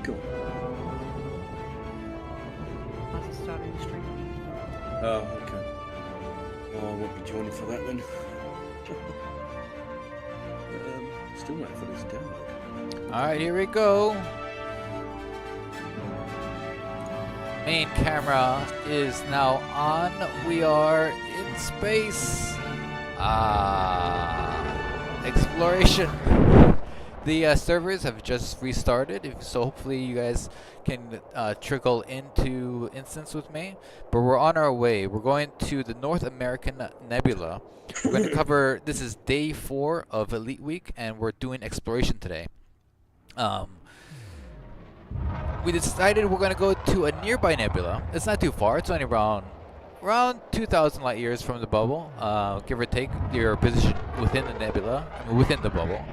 Cool. That's the start of the stream. Oh, okay. Oh, I won't be joining for that then. Still waiting for this download. Alright, here we go. Main camera is now on. We are in space. Exploration. The servers have just restarted, so hopefully you guys can trickle into instance with me. But we're on our way. We're going to the North American Nebula. We're going to cover, this is day 4 of Elite Week, and we're doing exploration today. We decided we're going to go to a nearby nebula. It's not too far. It's only around 2,000 light years from the bubble, give or take your position within the nebula, within the bubble.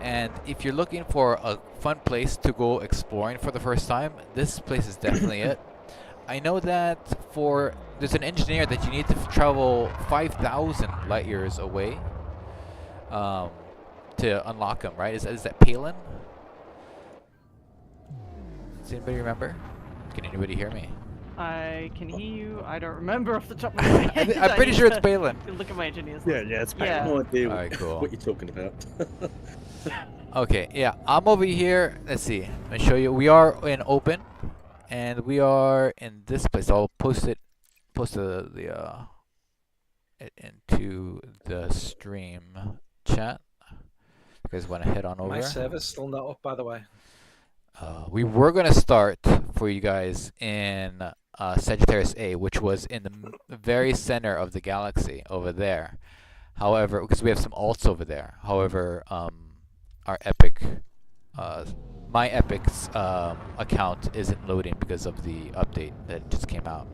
And if you're looking for a fun place to go exploring for the first time, this place is definitely it. I know that there's an engineer that you need to travel 5,000 light years away to unlock him, right? Is that Palin? Does anybody remember? Can anybody hear me? I can hear you. I don't remember off the top of my head. I'm pretty sure it's Palin. Look at my engineers. Yeah, it's Yeah. I have no idea Alright, cool. what you're talking about. Okay, yeah, I'm over here. Let's see. Let me show you. We are in open, and we are in this place. I'll post it into the stream chat. You guys want to head on over? My server's still not up, by the way. We were gonna start for you guys in Sagittarius A, which was in the very center of the galaxy over there. However, because we have some alts over there. However, our Epic, my Epic's account isn't loading because of the update that just came out.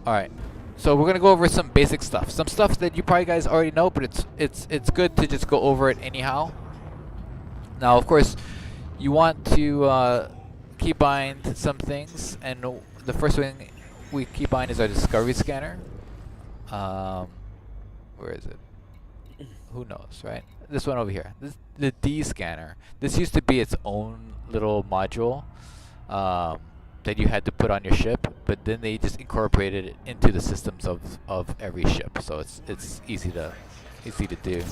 All right, so we're gonna go over some basic stuff, some stuff that you probably guys already know, but it's good to just go over it anyhow. Now, of course, you want to keybind some things, and the first thing we keybind is our discovery scanner. Where is it? Who knows, right? This one over here. This the D scanner. This used to be its own little module that you had to put on your ship, but then they just incorporated it into the systems of every ship, so it's easy to do.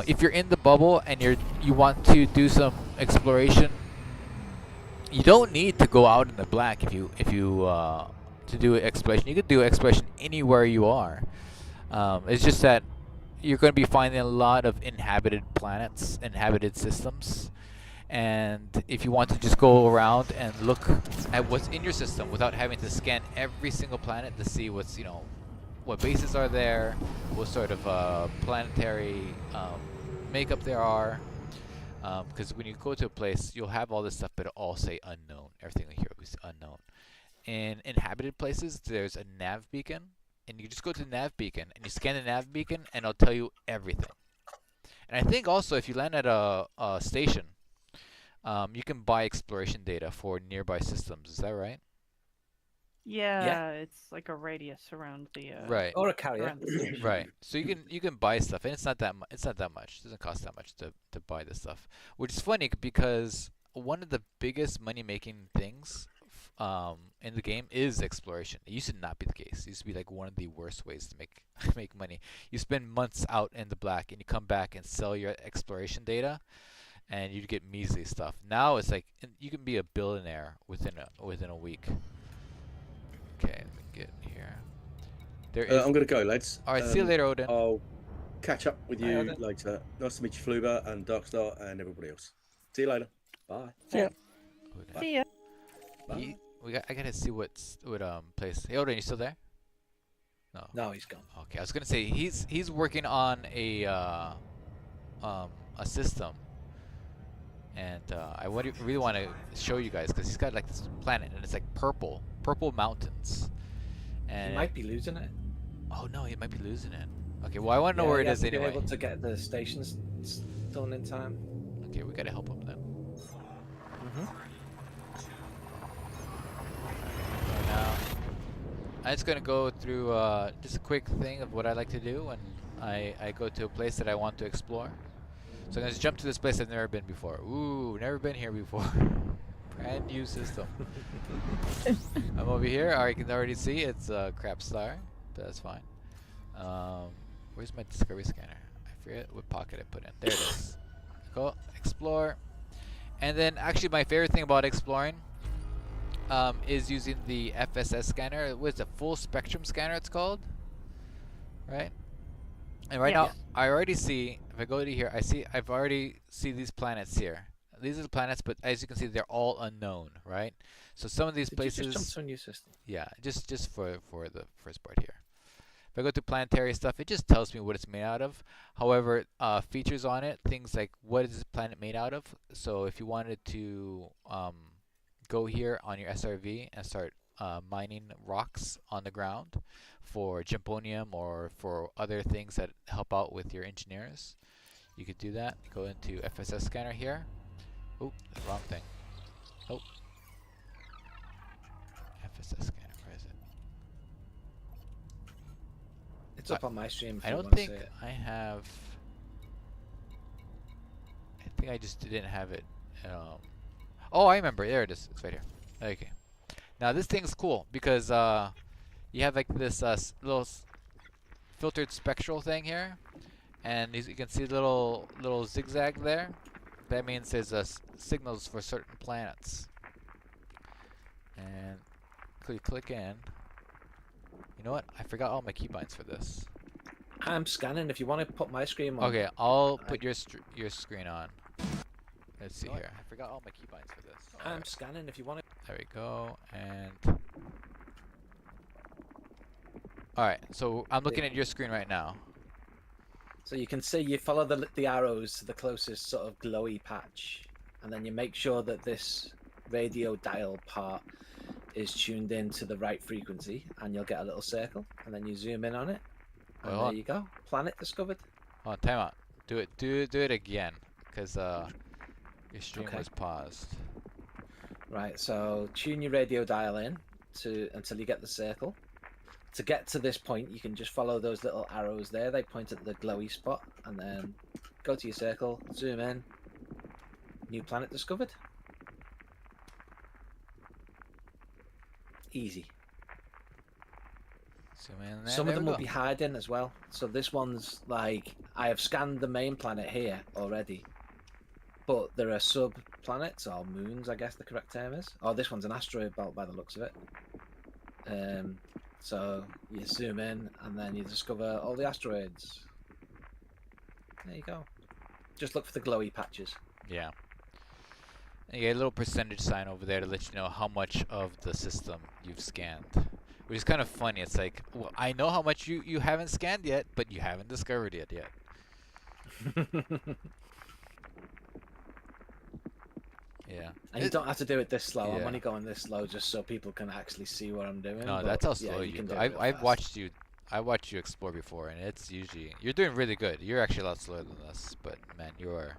If you're in the bubble and you want to do some exploration, you don't need to go out in the black if you to do exploration. You could do exploration anywhere you are. It's just that you're going to be finding a lot of inhabited planets, inhabited systems, and if you want to just go around and look at what's in your system without having to scan every single planet to see what's what bases are there, what sort of planetary makeup there are. Because when you go to a place, you'll have all this stuff, but it'll all say unknown. Everything here will be unknown. In inhabited places, there's a nav beacon, and you just go to the nav beacon, and you scan the nav beacon, and it'll tell you everything. And I think also, if you land at a station, you can buy exploration data for nearby systems. Is that right? Yeah, it's like a radius around the. Right. Or a carrier. Around the station. Right. So you can buy stuff, and it's not that much. It doesn't cost that much to buy this stuff, which is funny because one of the biggest money making things in the game is exploration. It used to not be the case. It used to be like one of the worst ways to make money. You spend months out in the black, and you come back and sell your exploration data, and you get measly stuff. Now it's like you can be a billionaire within a week. Okay, let me get in here. There is. I'm gonna go, lads. All right, see you later, Odin. I'll catch up with Bye, you Odin. later. Nice to meet you, Fluba and Darkstar and everybody else. See you later. Bye. Yeah. Odin. See ya. Bye. I gotta see what place. Hey, Odin, you still there? No. No, he's gone. Okay, I was gonna say he's working on a system, and I really want to show you guys because he's got like this planet and it's like purple mountains. And He might be losing it. oh no, he might be losing it. Okay, well I want to know where it is Be anyway. able to get the stations done in time. Okay, we gotta help him then. So now, I'm just gonna go through just a quick thing of what I like to do when I go to a place that I want to explore. So I'm gonna jump to this place I've never been before. Ooh, never been here before. Brand new system. I'm over here. I can already see it's a crap star, but that's fine. Where's my discovery scanner? I forget what pocket I put in. There it is. Go explore, and then actually my favorite thing about exploring is using the FSS scanner. What's a full spectrum scanner? It's called, right? And right now Yes. I already see. If I go to here, I've already see these planets here. These are the planets, but as you can see, they're all unknown, right? So some of these Did you just jump places, to a new system? yeah, just for the first part here. If I go to planetary stuff, it just tells me what it's made out of. However, features on it, things like what is this planet made out of. So if you wanted to go here on your SRV and start mining rocks on the ground for gymponium or for other things that help out with your engineers, you could do that. Go into FSS scanner here. Oh, wrong thing. Oh, FSS scanner. Where is it? It's up on my stream if I you don't want to think see it. I have. I think I just didn't have it. Oh, I remember. There it is. It's right here. Okay. Now this thing's cool because you have like this little filtered spectral thing here, and you can see the little zigzag there. That means there's signals for certain planets. And click in. You know what? I forgot all my keybinds for this. I'm scanning. If you want to put my screen on. Okay, I'll put your screen on. Let's see here. I forgot all my keybinds for this. I'm scanning. If you want to. There we go. And all right. So I'm looking at your screen right now. So you can see you follow the arrows to the closest sort of glowy patch, and then you make sure that this radio dial part is tuned in to the right frequency, and you'll get a little circle, and then you zoom in on it, and Well, there you go, planet discovered. Oh, time out. Do it again, because your stream Okay. was paused. Right, so tune your radio dial in until you get the circle. To get to this point, you can just follow those little arrows there. They point at the glowy spot, and then go to your circle, zoom in. New planet discovered. Easy. Zoom in there. Some there of them we will go. be hiding as well. So this one's like, I have scanned the main planet here already, but there are sub-planets or moons, I guess the correct term is. Oh, this one's an asteroid belt by the looks of it. So you zoom in and then you discover all the asteroids. There you go. Just look for the glowy patches. Yeah. And you get a little percentage sign over there to let you know how much of the system you've scanned. Which is kind of funny. It's like, well, I know how much you haven't scanned yet, but you haven't discovered it yet. Yeah. And you don't have to do it this slow. I'm Yeah. only going this slow just so people can actually see what I'm doing. No, but that's how yeah, slow you you can go. do it real I've fast. watched you. I watched you explore before, and it's usually you're doing really good. You're actually a lot slower than us, but man, you're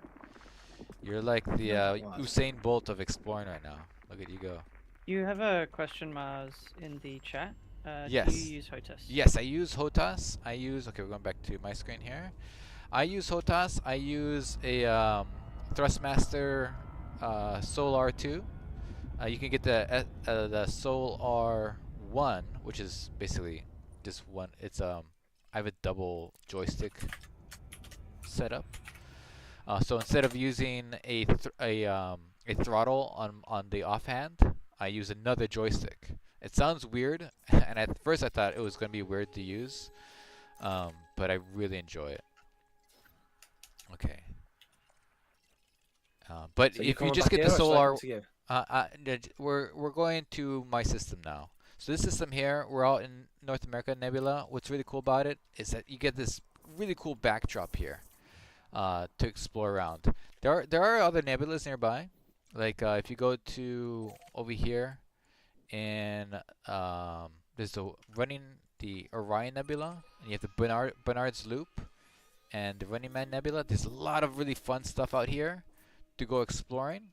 like the What? Usain Bolt of exploring right now. Look at you go. You have a question, Mars, in the chat. Do Yes. you use HOTAS? Yes, I use HOTAS. Okay, we're going back to my screen here. I use HOTAS. I use a Thrustmaster Solar 2. You can get the Solar 1, which is basically just one. It's I have a double joystick setup. So instead of using a throttle on the offhand, I use another joystick. It sounds weird, and at first I thought it was going to be weird to use, but I really enjoy it. Okay. But So if you coming just back get here the or should I solar, come to you? we're going to my system now. So this system here, we're out in North America Nebula. What's really cool about it is that you get this really cool backdrop here to explore around. There are other nebulas nearby. Like if you go to over here, and there's the Orion Nebula, and you have the Bernard's Loop, and the Running Man Nebula. There's a lot of really fun stuff out here to go exploring,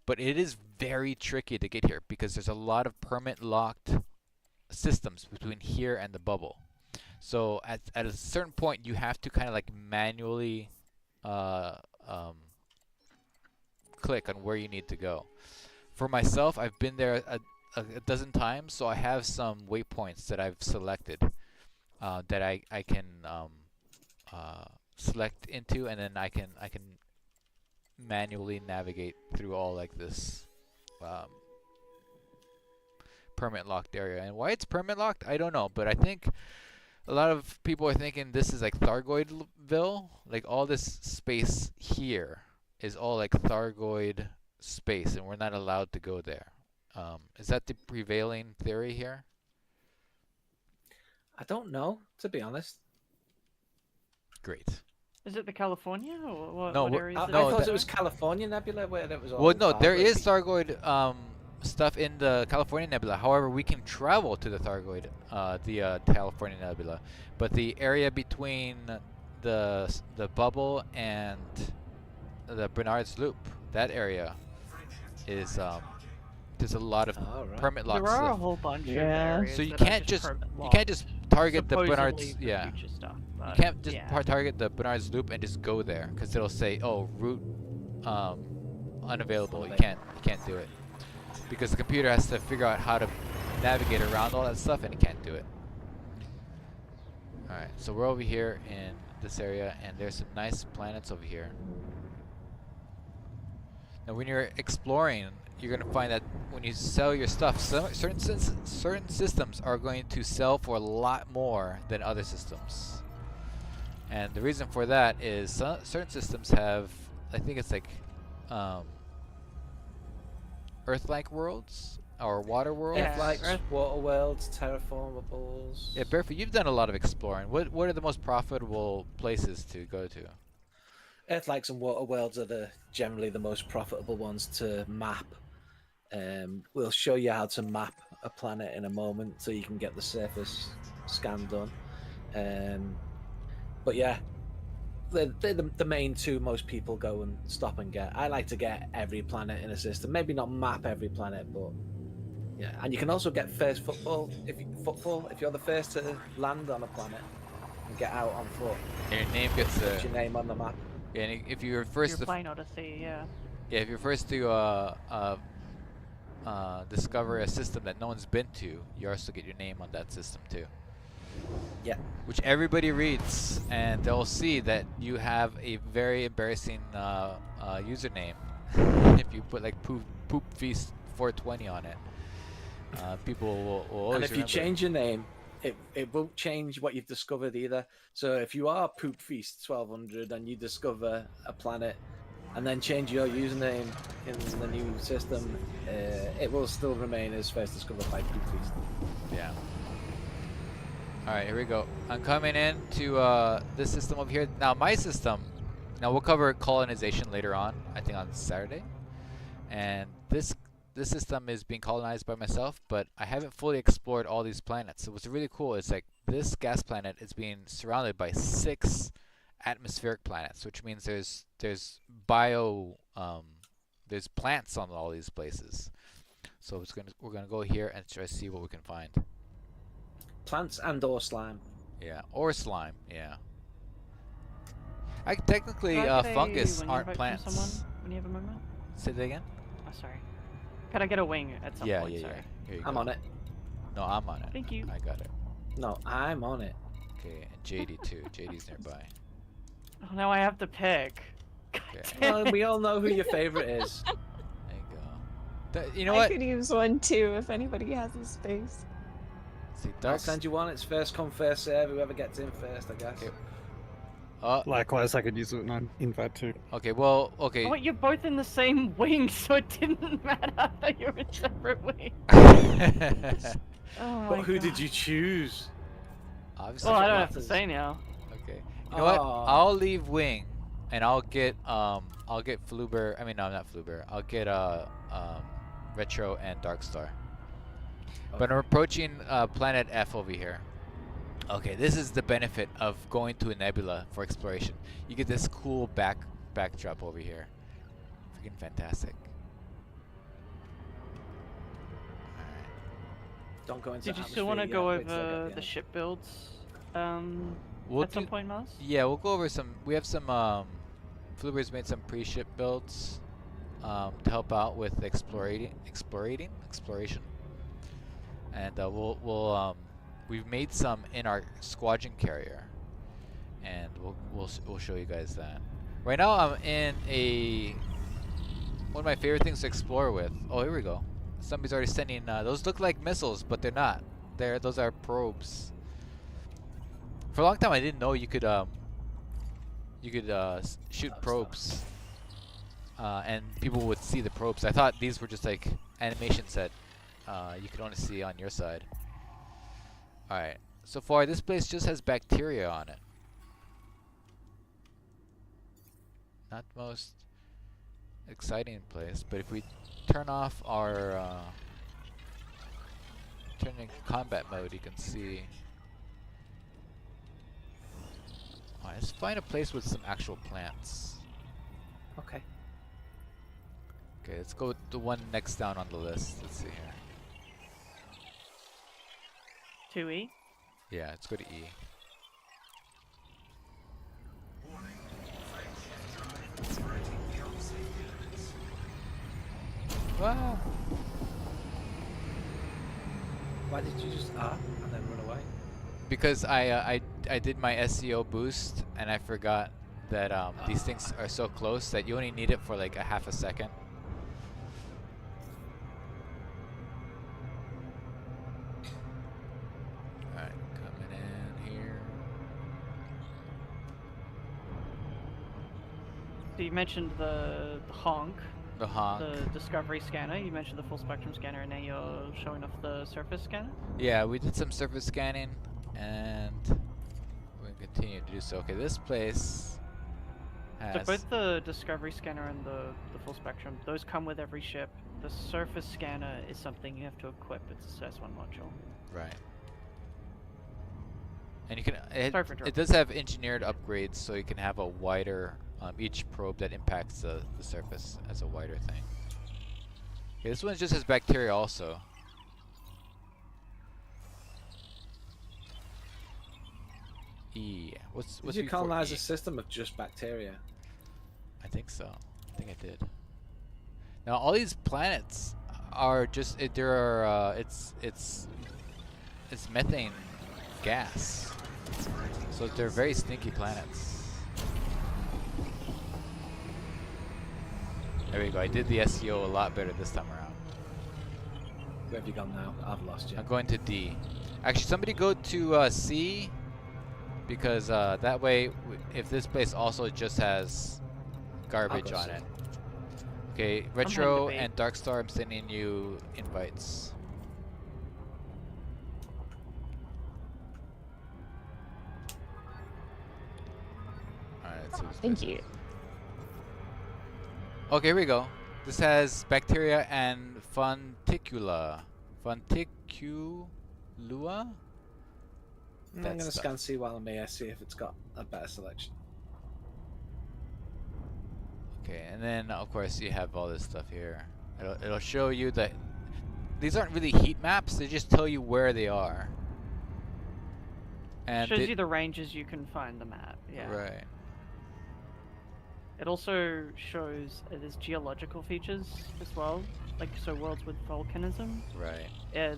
but it is very tricky to get here because there's a lot of permit locked systems between here and the bubble. So at a certain point, you have to kind of like manually click on where you need to go. For myself, I've been there a dozen times, so I have some waypoints that I've selected that I can select into, and then I can manually navigate through all like this permit locked area. And why it's permit locked, I don't know, but I think a lot of people are thinking this is like Thargoidville. Like all this space here is all like Thargoid space, and we're not allowed to go there. Is that the prevailing theory here? I don't know, to be honest. Great. Is it the California or what, No, what we're- area I is it? no, thought that- it was California Nebula where it was all. Well, no, there is Thargoid. Thargoid stuff in the California Nebula. However, we can travel to the Thargoid, the California Nebula, but the area between the bubble and the Bernard's Loop, that area is there's a lot of Oh, right. permit There locks. are a whole bunch of Yeah. areas So you that are can't just permit you can't just target the supposedly Bernard's for yeah. future stuff, You but can't just yeah. target the Bernard's Loop and just go there, because it'll say, "Oh, route unavailable." You can't do it because the computer has to figure out how to navigate around all that stuff, and it can't do it. All right, so we're over here in this area, and there's some nice planets over here. Now, when you're exploring, you're gonna find that when you sell your stuff, certain systems are going to sell for a lot more than other systems. And the reason for that is certain systems have, I think it's like Earth-like worlds or water worlds. Yeah. Like Earth- water worlds, terraformables. Yeah, Barefoot, you've done a lot of exploring. What are the most profitable places to go to? Earthlikes and water worlds are generally the most profitable ones to map. We'll show you how to map a planet in a moment, so you can get the surface scan done. But yeah, they're the main two most people go and stop and get. I like to get every planet in a system. Maybe not map every planet, but yeah. And you can also get first footfall if you're the first to land on a planet and get out on foot. And your name gets Put your name on the map. and if you're first Your to plane Odyssey, yeah. yeah, if you're first to discover a system that no one's been to, you also get your name on that system too. Yeah. Which everybody reads, and they'll see that you have a very embarrassing username. If you put like poop feast 420 on it, people will always And if you remember it. change your name, it won't change what you've discovered either. So if you are Poop Feast 1200 and you discover a planet and then change your username in the new system, it will still remain as first discovered by Poop Feast. Yeah. All right, here we go. I'm coming in to this system over here. Now, my system. Now we'll cover colonization later on. I think on Saturday. And this system is being colonized by myself, but I haven't fully explored all these planets. So what's really cool is like this gas planet is being surrounded by 6 atmospheric planets, which means there's there's plants on all these places. So we're gonna go here and try to see what we can find. Plants and or slime. Yeah, or slime. Yeah. Technically, Can I get a fungus wing aren't invite from plants. Someone when you have a moment? Say that again. Oh, sorry. Can I get a wing at some Yeah, point? yeah, Sorry. yeah. Here you I'm go. on it. No, I'm on it. Thank you. I got it. No, I'm on it. Okay, and JD too. JD's nearby. Oh, now I have to pick. God Okay. damn Well, it. we all know who your favorite is. There you go. You know I what? could use one too if anybody has a space. See, I'll Dark. send you one. It's first come, first serve. Whoever gets in first, I guess. Okay. Likewise, I could use an invite too. Okay. Well. Okay. Oh, you're both in the same wing, so it didn't matter that you're in separate wings. Oh my But who God. did you choose? Obviously. Well, I don't what have to matters. say now. Okay. You know what? Aw. I'll leave Wing, and I'll get Fluber. I mean, no, not Fluber. I'll get Retro and Darkstar. But I'm approaching planet F over here. Okay, this is the benefit of going to a nebula for exploration. You get this cool backdrop over here. Freaking fantastic. Alright. Don't go into Did you atmosphere still want to yet, go wait till I over get the in. ship builds We'll at some do- point, Mars? Yeah, we'll go over some. We have some Fluber's made some pre-ship builds to help out with exploration, and we've made some in our squadron carrier, and we'll show you guys that. Right now, I'm in one of my favorite things to explore with. Oh, here we go. Somebody's already sending. Those look like missiles, but they're not. Those are probes. For a long time, I didn't know you could shoot probes, and people would see the probes. I thought these were just like animations that you could only see on your side. All right. So far, this place just has bacteria on it. Not the most exciting place, but if we turn off our turn in combat mode, you can see. Alright, let's find a place with some actual plants. Okay. Okay, let's go with the one next down on the list. Let's see here. 2E. Yeah, let's go to E. Wow. Why did you just and then run away? Because I did my SEO boost and I forgot that these things are so close that you only need it for like a half a second. Alright, coming in here. So you mentioned the honk. The honk. The discovery scanner. You mentioned the full spectrum scanner, and now you're showing off the surface scanner. Yeah, we did some surface scanning, and we're gonna continue to do so. Okay, this place has. So both the discovery scanner and the full spectrum, those come with every ship. The surface scanner is something you have to equip. It's a CS1 module. Right. And you can. Sorry for It interrupting. does have engineered upgrades, so you can have a wider. Each probe that impacts the surface as a wider thing. Okay, this one just has bacteria also. E. What's Did you before colonize E? a system of just bacteria? I think so. I think I did. Now all these planets are just it's methane gas. So they're very stinky planets. There we go. I did the SEO a lot better this time around. Where have you gone now? I've lost you. I'm going to D. Actually, somebody go to C, because that way, if this place also just has garbage go on C. it. Okay, heading Retro to B. and Darkstar, I'm sending you invites. Alright, let's see what's Thank good. you. Okay, here we go. This has bacteria and funticula. Funticulua? I'm That going to stuff. scan C while I'm here, see if it's got a better selection. Okay, and then of course you have all this stuff here. It'll show you that these aren't really heat maps, they just tell you where they are. And Shows they- you the ranges you can find them at. Yeah. Right. It also shows there's geological features as well, like so worlds with volcanism. Right.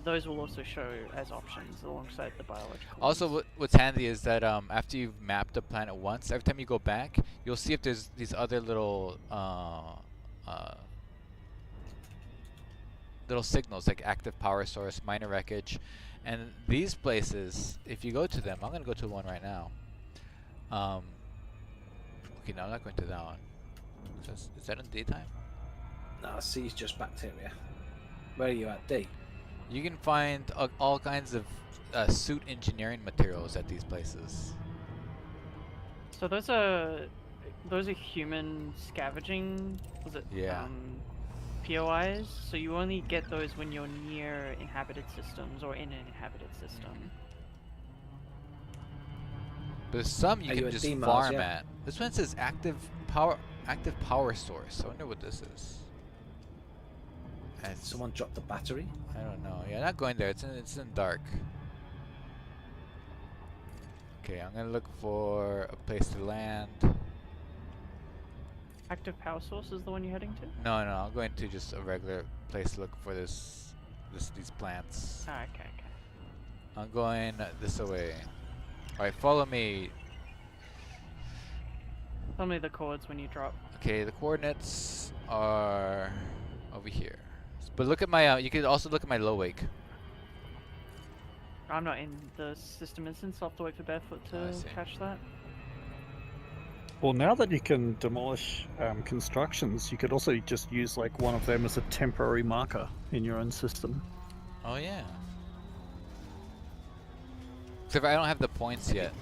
Those will also show as options alongside the biological. Also, ones. what's handy is that after you've mapped a planet once, every time you go back, you'll see if there's these other little signals like active power source, minor wreckage, and these places. If you go to them, I'm gonna go to one right now. Okay, no, I'm not going to that one. Is that in daytime? No, C is just bacteria. Where are you at? D? You can find all kinds of suit engineering materials at these places. So those are human scavenging. Was it? Yeah. POIs. So you only get those when you're near inhabited systems or in an inhabited system. There's some you Are can you at just D-Mars? farm Yeah. at. This one says active power source. I wonder what this is. It's, Someone dropped the battery? I don't know. Yeah, not going there. It's in dark. Okay, I'm gonna look for a place to land. Active power source is the one you're heading to? No, I'm going to just a regular place to look for these plants. Ah, okay. I'm going this way. Alright, follow me. Tell me the chords when you drop. Okay, the coordinates are over here. But look at my, you can also look at my low wake. I'm not in the system instance, I'll have to wait for Barefoot I to see. catch that. Well, now that you can demolish constructions, you could also just use like one of them as a temporary marker in your own system. Oh yeah. Except I don't have the points yet.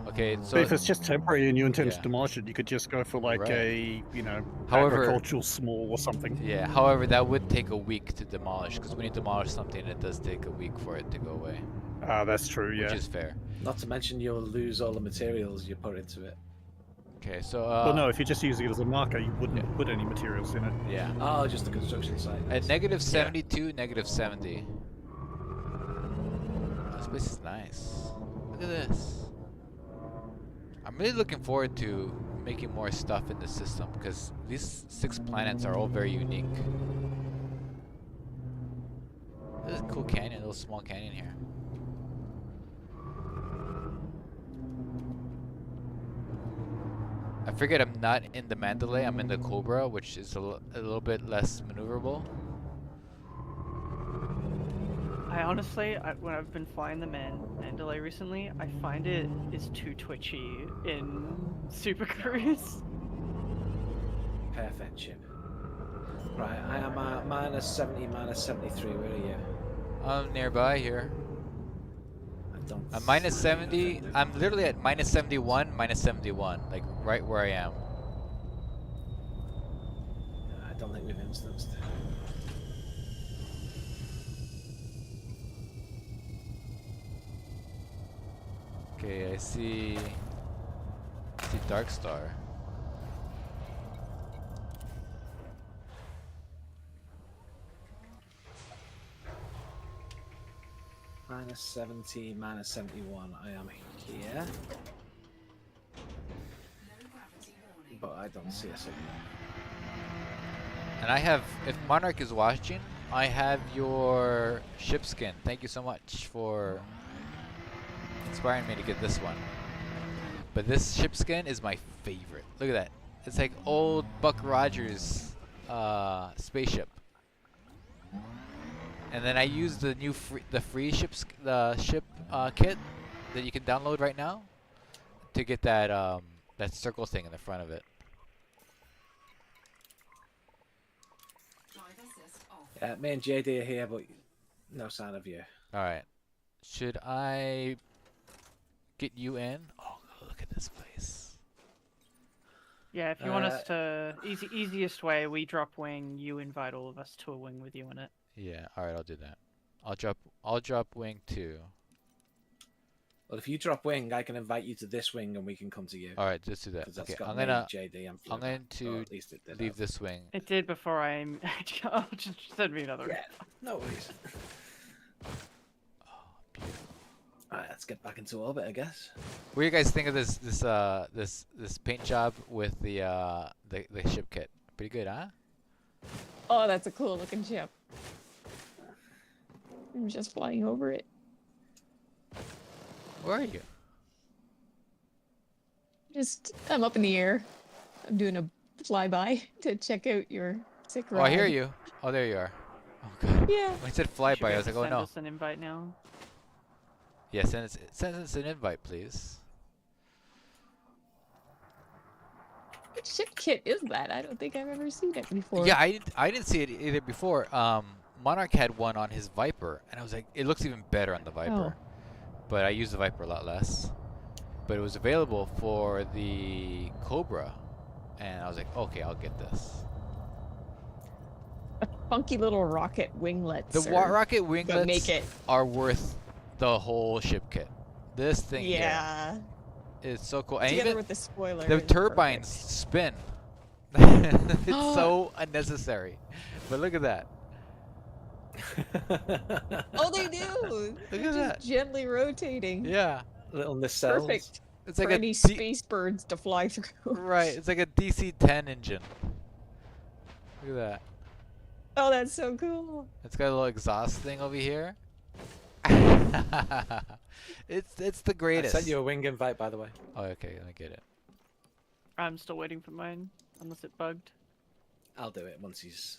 Okay, so But if it's just temporary and you intend Yeah. to demolish it, you could just go for like Right. a, you know, However- agricultural small or something. yeah, however, that would take a week to demolish, because when you demolish something, it does take a week for it to go away, Ah, that's true, yeah. which is fair. Not to mention you'll lose all the materials you put into it. Okay, so Well, no, if you're just using it as a marker, you wouldn't Yeah. put any materials in it. yeah. Oh, just the construction site. At negative 72, negative 70. This place is nice. Look at this. I'm really looking forward to making more stuff in the system because these 6 planets are all very unique. This is a cool canyon, a little small canyon here. I figured I'm not in the Mandalay, I'm in the Cobra, which is a little bit less maneuverable. I honestly, when I've been flying the Mandalay recently, I find it is too twitchy in Super Cruise. Perfect ship. Right, I am at minus 70, minus 73. Where are you? I'm nearby here. I don't. I'm minus see 70. anything. I'm literally at minus 71, minus 71, like right where I am. I don't think we've instanced. Okay, I see Dark Star. Minus 70, minus 71. I am here. But I don't see a signal. And I have, if Monarch is watching, I have your ship skin. Thank you so much for inspiring me to get this one. But this ship skin is my favorite. Look at that. It's like old Buck Rogers spaceship. And then I use the new free ship kit that you can download right now to get that that circle thing in the front of it. Me and JD are here, but no sign of you. All right. Should I get you in? Oh, look at this place. Yeah, if you want us to, easiest way, we drop wing, you invite all of us to a wing with you in it. Yeah. All right, I'll do that. I'll drop wing 2. Well, if you drop wing, I can invite you to this wing, and we can come to you. All right, let's do that. 'Cause that's Okay, got I'm me, gonna JD, and I'm Fleur. going Or to at least it did leave have. this wing. It did before I... I'll just send me another. Yeah, no worries. Oh, beautiful. Alright, let's get back into orbit, I guess. What do you guys think of this paint job with the ship kit? Pretty good, huh? Oh, that's a cool looking ship. I'm just flying over it. Where are you? I'm up in the air. I'm doing a flyby to check out your sick ride. Oh, I hear you. Oh, there you are. Oh god. Yeah. When he said You should flyby, be I able was like, to oh send no. us an invite now. Yeah, send us an invite, please. What ship kit is that? I don't think I've ever seen it before. Yeah, I didn't see it either before. Monarch had one on his Viper, and I was like, it looks even better on the Viper. But I use the Viper a lot less. But it was available for the Cobra, and I was like, okay, I'll get this. Funky little rocket winglets. The are rocket what make winglets it. are worth the whole ship kit. This thing here Yeah. is so cool. And Together even with the spoiler. the is turbines perfect. spin. It's so unnecessary. But look at that. Oh, they do. Look They're at just that. gently rotating. Yeah. Little nacelles. Perfect. It's for like a any space birds to fly through. right. It's like a DC-10 engine. Look at that. Oh, that's so cool. It's got a little exhaust thing over here. It's the I greatest. sent you a wing invite, by the way. Oh, okay, let me get it. I'm still waiting for mine, unless it bugged. I'll do it once he's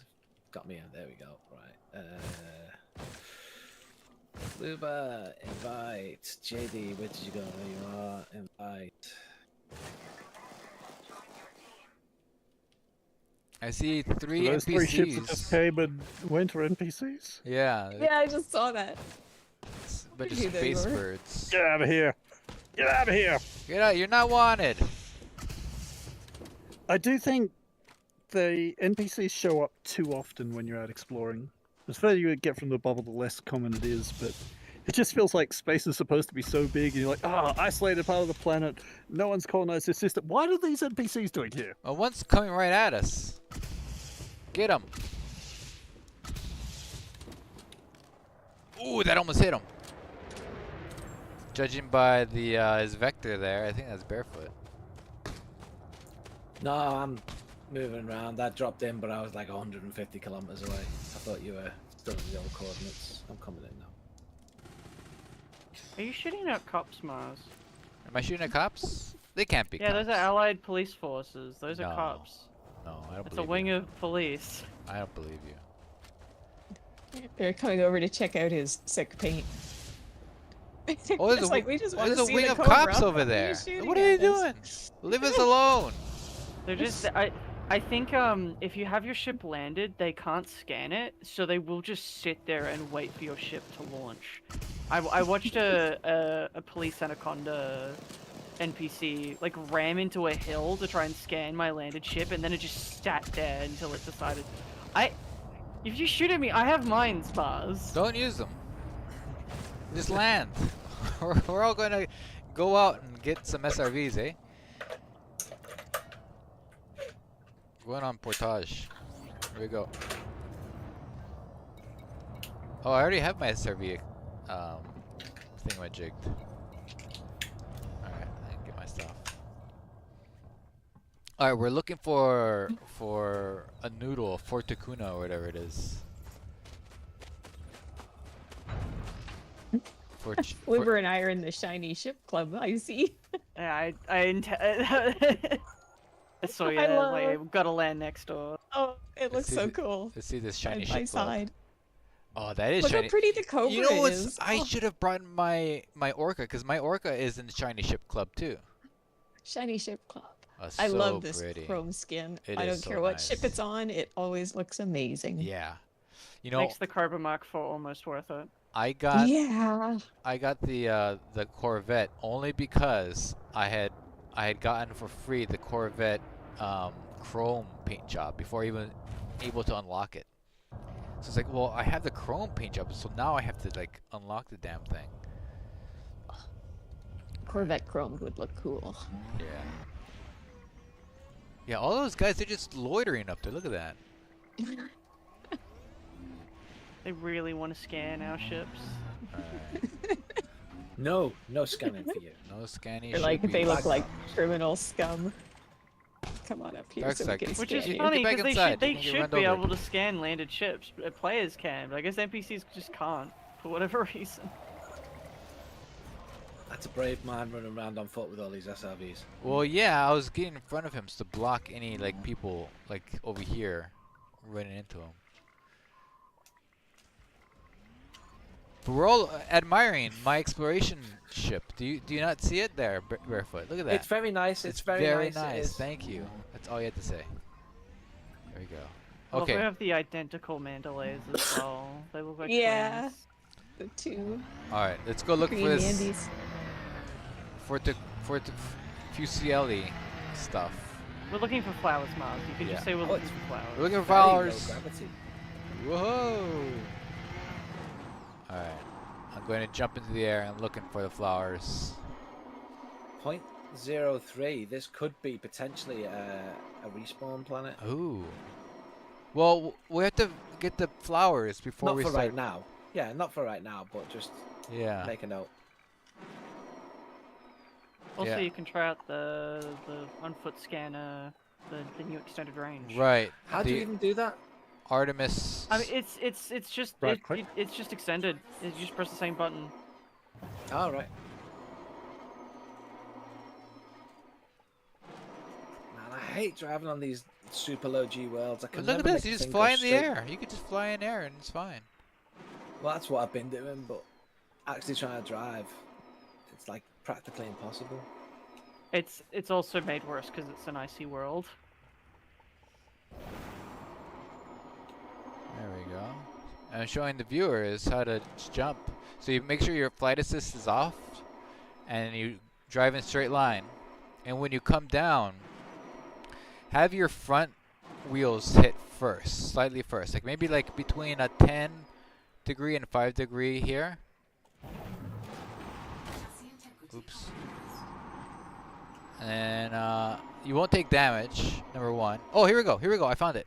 got me. There we go. Right. Luba, invite. JD, where did you go? There you are. Invite. I see 3 Those NPCs. 3 ships that just came and went are NPCs? Yeah, Yeah, I just saw that. it's a bunch of knew they space were. birds. Get out of here! Get out of here! Get out! You're not wanted. I do think the NPCs show up too often when you're out exploring. The further you get from the bubble, the less common it is, but it just feels like space is supposed to be so big, and you're like, oh, isolated part of the planet, no one's colonized this system. What are these NPCs doing here? Well, one's coming right at us. Get him. Ooh, that almost hit him. Judging by the his vector there, I think that's barefoot. No, I'm moving around. I dropped in, but I was like 150 kilometers away. I thought you were still in the old coordinates. I'm coming in now. Are you shooting at cops, Mars? Am I shooting at cops? They can't be Yeah, cops. those are allied police forces. Those No. are cops. No, I don't It's a believe wing you. of police. I don't believe you. They're coming over to check out his sick paint. Oh, there's It's a, like, we just want there's to a see wing the of Cobra. cops over What are there. you shooting What are you at doing? us? Leave us alone. They're just I think if you have your ship landed, they can't scan it, so they will just sit there and wait for your ship to launch. I watched a police anaconda NPC like ram into a hill to try and scan my landed ship, and then it just sat there until it decided. If you shoot at me, I have mines, Mars. Don't use them. Just land. We're all gonna go out and get some SRVs, eh? Going on portage. Here we go. Oh, I already have my SRV thingamajigged. Alright, I can get my stuff. Alright, we're looking for a noodle, Fortuna or whatever it is. Wilbur and I are in the shiny ship club. I see. Yeah, I saw you I there, love- like, gotta land next door. Oh, it looks see so the- cool. Let's see this shiny Side by ship club. side. Oh, that is Look shiny. how pretty the Cobra You know what's? is. I Oh, should have brought my orca, because my orca is in the shiny ship club too. shiny ship club. Oh, I so love this pretty. chrome skin. It I is don't so care what ship nice. it's on. It always looks amazing. Yeah, you know, Makes the Cobra Mark IV almost worth it. I got Yeah. the Corvette only because I had gotten for free the Corvette chrome paint job before even able to unlock it. So it's like, well, I have the chrome paint job, so now I have to like unlock the damn thing. Corvette chrome would look cool. Yeah. Yeah, all those guys, they're just loitering up there. Look at that. They really want to scan our ships. Alright. No scanning for you. No scanning. Or like they shippies. look like criminal scum. Come on up here Dark so we side. can Which Which scan is you. funny Get back because inside, they you can get should run be over. able to scan landed ships. Players can, but I guess NPCs just can't for whatever reason. That's a brave man running around on foot with all these SRVs. Well, yeah, I was getting in front of him to block any like people like over here running into him. But we're all admiring my exploration ship. Do you not see it there, Barefoot? Look at that. It's very nice. It's very, nice. It is. Thank you. That's all you had to say. There we go. Well, we Okay. have the identical Mandalays as well. They look like Yeah. twins. The two All right. Let's go look green for this Andes. for the Fusielli stuff. We're looking for flowers, Mars. You can Yeah. just say we're looking for flowers. We're looking for Very low flowers. gravity. Whoa! Alright. I'm going to jump into the air and looking for the flowers. 0.03. This could be potentially a respawn planet. Ooh. Well, we have to get the flowers before Not we for start. right now. Yeah, not for right now, but just Yeah. make a note. Also, Yeah. you can try out the on-foot scanner, the new extended range. Right. How do you even do that? Artemis. I mean, it's just Right click. it's just extended. You just press the same button. All right. Man, I hate driving on these super low G worlds. I can Look at never this. make You the just thing fly go in the straight. air. You could just fly in air and it's fine. Well, that's what I've been doing, but actually trying to drive, it's like practically impossible. It's also made worse because it's an icy world. There we go. And I'm showing the viewers how to jump. So you make sure your flight assist is off, and you drive in straight line. And when you come down, have your front wheels hit first, slightly first, like maybe like between a 10-degree and 5-degree here. Oops. And you won't take damage. Number one. Oh, here we go. Here we go. I found it.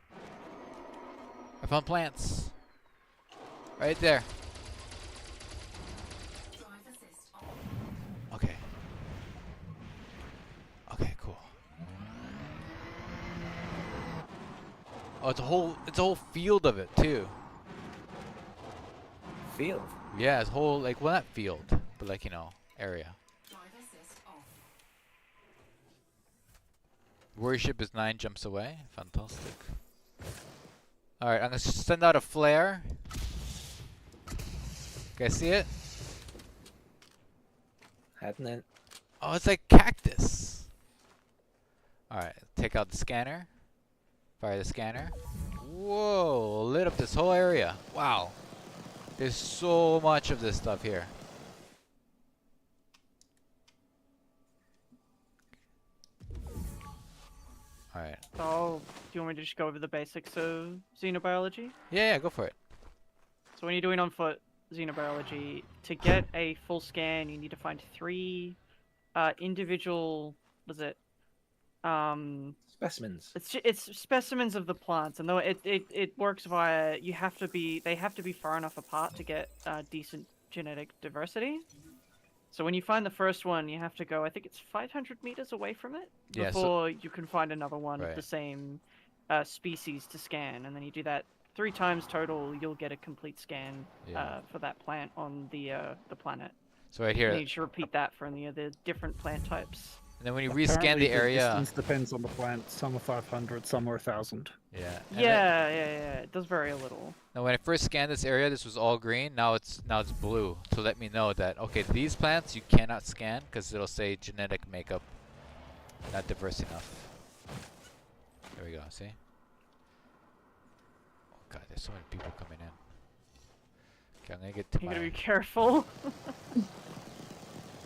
I found plants. Right there. Okay. Okay, cool. Oh, it's a whole field of it too. Field. Yeah, it's a whole like well not field, but like area. Warrior ship is 9 jumps away. Fantastic. All right, I'm gonna send out a flare. Guys, see it? Heading in. Oh, it's like cactus. All right, take out the scanner. Fire the scanner. Whoa, lit up this whole area. Wow. There's so much of this stuff here. All right. Oh, do you want me to just go over the basics of xenobiology? Yeah, go for it. So when you're doing on-foot xenobiology, to get a full scan, you need to find 3 individual. Was it? Specimens. It's specimens of the plants, and though it works via they have to be far enough apart to get decent genetic diversity. So when you find the first one, you have to go, I think it's 500 meters away from it Yeah, so- before you can find another one of Right. the same species to scan, and then you do that 3 times total. You'll get a complete scan Yeah. for that plant on the planet. So right And here, you should repeat that for any of the different plant types. and then when you rescan Apparently the area, distance depends on the plant. Some are 500, some are 1,000. yeah. and Yeah, then- yeah, it does vary a little. Now when I first scanned this area, this was all green. Now it's blue. To let me know that okay, these plants you cannot scan because it'll say genetic makeup not diverse enough. There we go. See? Oh god, there's so many people coming in. Okay, I'm gonna get to You my. gotta be careful.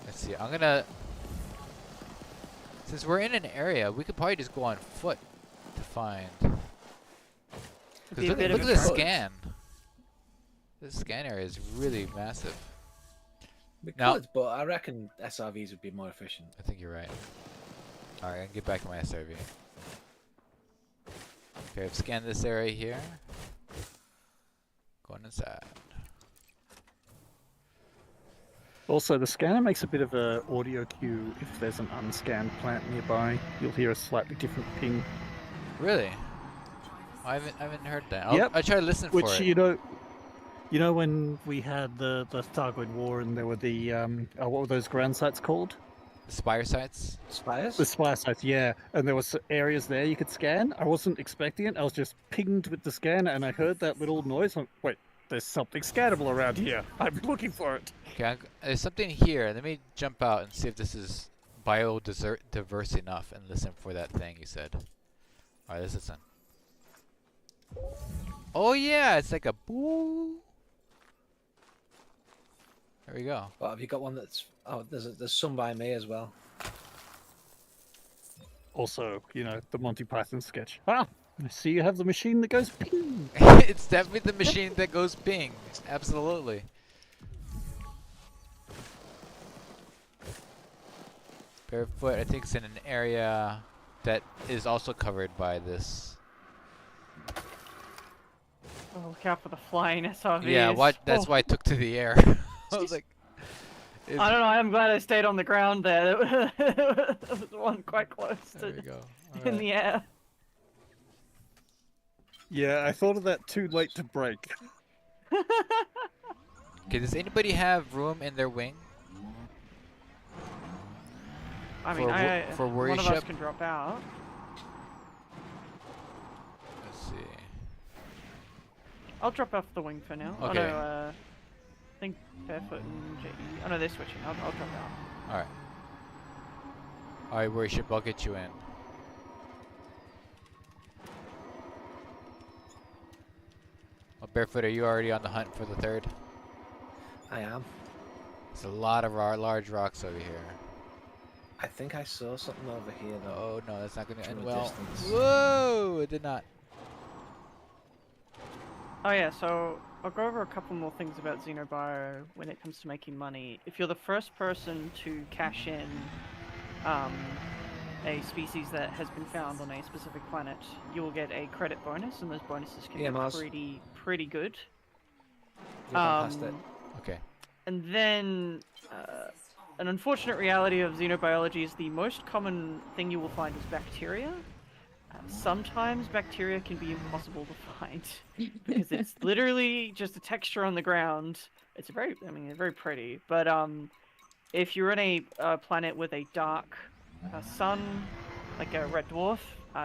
Let's see. I'm gonna. Since we're in an area, we could probably just go on foot to find. Because Be a look, bit look of at a the trek. scan. This scan area is really massive. We Now- could, but I reckon SRVs would be more efficient. I think you're right. Alright, I can get back to my SRV. Okay, I've scanned this area here. Going inside. Also, the scanner makes a bit of a audio cue if there's an unscanned plant nearby. You'll hear a slightly different ping. Really? I haven't heard that. Yep. I'll try to listen Which for it. you know when we had the Thargoid War and there were the what were those ground sites called? The spire sites? Spires? The spire sites, yeah. And there was areas there you could scan. I wasn't expecting it. I was just pinged with the scanner and I heard that little noise. I'm, wait, there's something scannable around here. I'm looking for it. Okay, there's something here. Let me jump out and see if this is biodiverse enough and listen for that thing you said. Alright, let's listen. Oh yeah, it's like a boo. There we go. Well, have you got one that's... Oh, there's some by me as well. Also, you know, the Monty Python sketch. Ah, I see you have the machine that goes ping. It's definitely the machine that goes ping. Absolutely. Barefoot, I think it's in an area that is also covered by this. Oh, look out for the flying SRVs. Yeah, what? That's Oh. why I took to the air. I was like, I don't know. I'm glad I stayed on the ground there. There was one quite close There to we go. in the air. Yeah, I thought of that too late to break. Okay, does anybody have room in their wing? I mean, for worry one of us ship? can drop out. Let's see. I'll drop off the wing for now. Oh Okay. no, I think Barefoot and JE. Oh no, they're switching. I'll drop out. Alright. Alright, worry ship, I'll get you in. Well, Barefoot, are you already on the hunt for the third? I am. There's a lot of large rocks over here. I think I saw something over here though. Oh no, that's not gonna From end a well. distance. Whoa! It did not. Oh yeah, so I'll go over a couple more things about Xenobio when it comes to making money. If you're the first person to cash in a species that has been found on a specific planet, you will get a credit bonus, and those bonuses can Yeah, be Mars. pretty good. You've gone past it. Okay. And then, an unfortunate reality of xenobiology is the most common thing you will find is bacteria. Sometimes bacteria can be impossible to find because it's literally just a texture on the ground. It's very, I mean, very pretty. But if you're in a planet with a dark sun, like a red dwarf,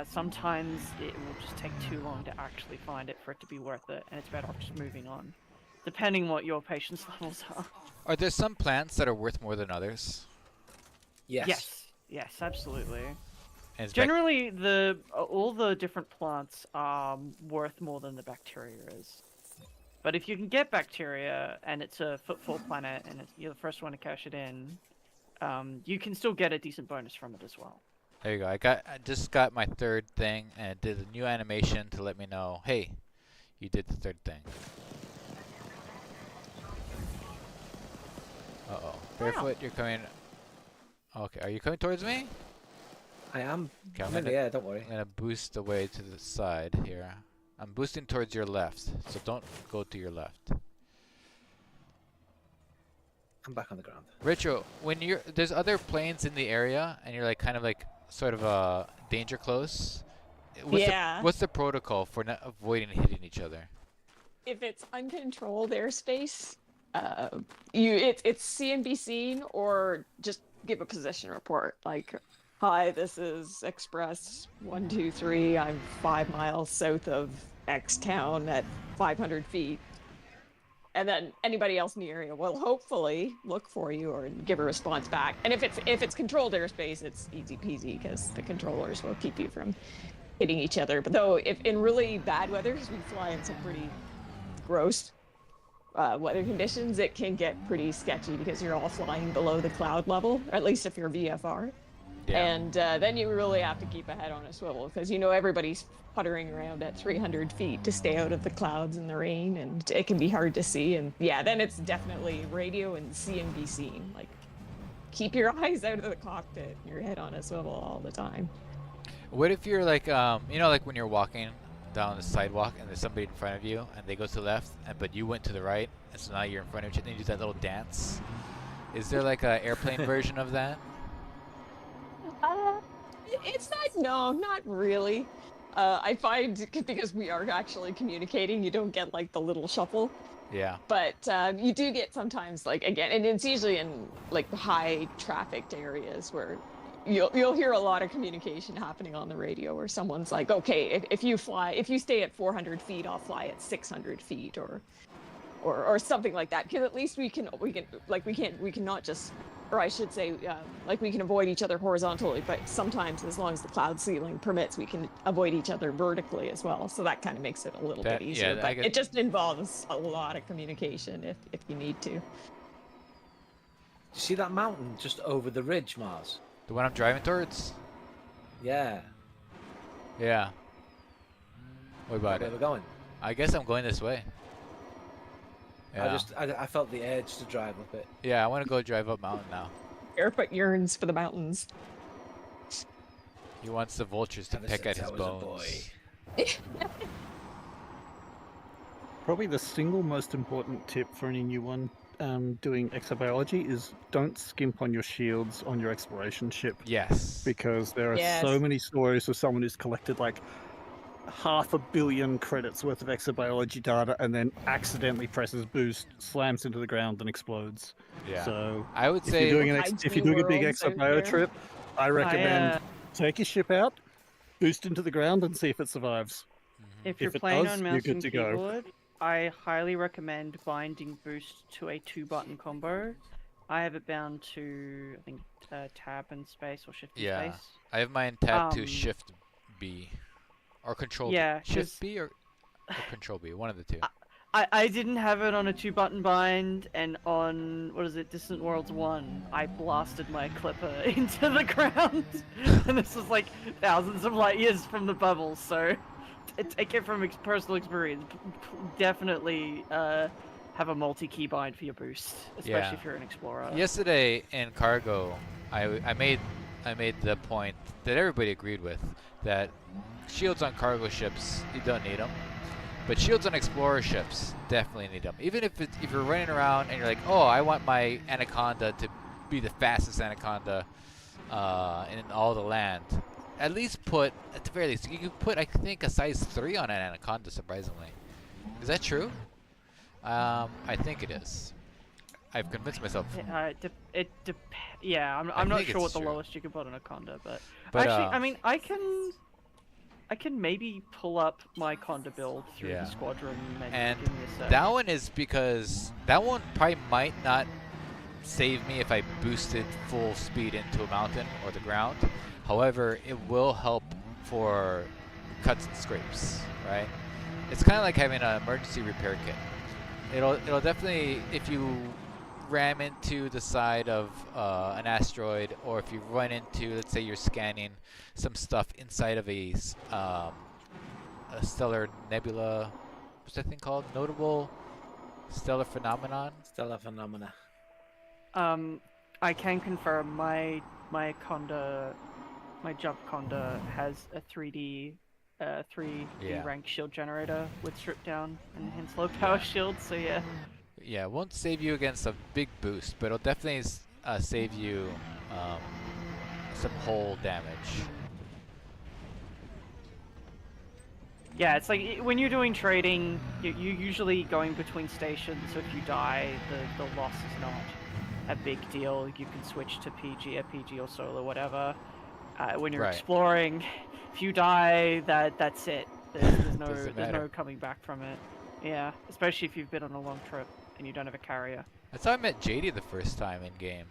sometimes it will just take too long to actually find it for it to be worth it, and it's better off just moving on, depending what your patience levels are. Are there some plants that are worth more than others? Yes. Yes, absolutely. And it's Generally, all the different plants are worth more than the bacteria is. But if you can get bacteria and it's a footfall planet and you're the first one to cash it in, you can still get a decent bonus from it as well. There you go. I just got my third thing and it did a new animation to let me know, hey, you did the third thing. Uh-oh. Barefoot, you're coming. Okay, are you coming towards me? I am. Okay, I'm in the air, don't worry. I'm gonna boost away to the side here. I'm boosting towards your left, so don't go to your left. I'm back on the ground. Richo, when there's other planes in the area and you're like kind of like sort of danger close. What's the protocol for not avoiding hitting each other? If it's uncontrolled airspace, it's CNBC or just give a position report. Like, hi, this is Express 123. I'm 5 miles south of X town at 500 feet. And then anybody else in the area will hopefully look for you or give a response back. And if it's controlled airspace, it's easy peasy because the controllers will keep you from hitting each other. But though, if in really bad weather, because we fly in some pretty gross weather conditions, it can get pretty sketchy because you're all flying below the cloud level, or at least if you're VFR. Yeah. And then you really have to keep a head on a swivel because everybody's puttering around at 300 feet to stay out of the clouds and the rain, and it can be hard to see. And yeah, then it's definitely radio and CNBC. Like, keep your eyes out of the cockpit, your head on a swivel all the time. What if you're like, like when you're walking down the sidewalk and there's somebody in front of you and they go to the left, but you went to the right, and so now you're in front of each other and you do that little dance? Is there like an airplane version of that? It's not really. I find because we are actually communicating, you don't get like the little shuffle. Yeah. But you do get sometimes, like, again, and it's usually in like high trafficked areas where you'll hear a lot of communication happening on the radio where someone's like, okay, if you stay at 400 feet, I'll fly at 600 feet or something like that. Because at least we can not just, or I should say, like, we can avoid each other horizontally, but sometimes as long as the cloud ceiling permits, we can avoid each other vertically as well. So that kind of makes it a little bit easier. But it just involves a lot of communication if you need to. You see that mountain just over the ridge, Mars? The one I'm driving towards? Yeah. Yeah. What about Where it? we're going? I guess I'm going this way. Yeah. I felt the urge to drive up it. Yeah, I want to go drive up mountain now. Barefoot yearns for the mountains. He wants the vultures to Ever peck at since his I was a bones. boy. Probably the single most important tip for any new one doing exobiology is don't skimp on your shields on your exploration ship, Yes. because there are Yes. so many stories of someone who's collected like 500 million credits worth of exobiology data and then accidentally presses boost, slams into the ground, and explodes. Yeah. So I would if say you're doing if you're doing a big worlds out exobio there. trip, I recommend uh, take your ship out, boost into the ground, and see if it survives. If If you're it playing does, on you're mouse good and to go. keyboard, I highly recommend binding boost to a 2-button combo. I have it bound to, I think, tab and space or shift and Yeah. space. I have mine tabbed to Um, Shift B. Or Control Yeah, B. Shift 'cause B or Control B. One of the two. I didn't have it on a 2-button bind, and on, what is it, Distant Worlds 1, I blasted my clipper into the ground. And this was like thousands of light years from the bubble, so take it from personal experience. Definitely have a multi-key bind for your boost, especially Yeah. if you're an explorer. Yesterday in cargo, I made the point that everybody agreed with, that shields on cargo ships, you don't need them, but shields on explorer ships definitely need them. Even if you're running around and you're like, oh, I want my anaconda to be the fastest anaconda in all the land, at least put, at the very least, you could put, I think, a size 3 on an anaconda. Surprisingly, is that true? I think it is. I've convinced myself. Yeah, I I'm not think sure it's what the true. lowest you can put on a conda, but But, actually, I mean, I can maybe pull up my conda build through Yeah. the squadron menu. And Give me a sec. that one is because that one probably might not save me if I boosted full speed into a mountain or the ground. However, it will help for cuts and scrapes, right? It's kind of like having an emergency repair kit. It'll definitely, if you ram into the side of an asteroid, or if you run into, let's say you're scanning some stuff inside of a stellar nebula, what's that thing called? Notable stellar phenomenon? Stellar phenomena. I can confirm my conda, my jump conda has a 3D Yeah. rank shield generator with strip down and hence low power shield. So yeah. Yeah, it won't save you against a big boost, but it'll definitely save you some hull damage. Yeah, it's like when you're doing trading, you're usually going between stations, so if you die, the loss is not a big deal. You can switch to PG, RPG, or solo, whatever. When you're Right. exploring, if you die, that's it. There's Doesn't no matter. coming back from it. Yeah, especially if you've been on a long trip and you don't have a carrier. That's how I met JD the first time in game.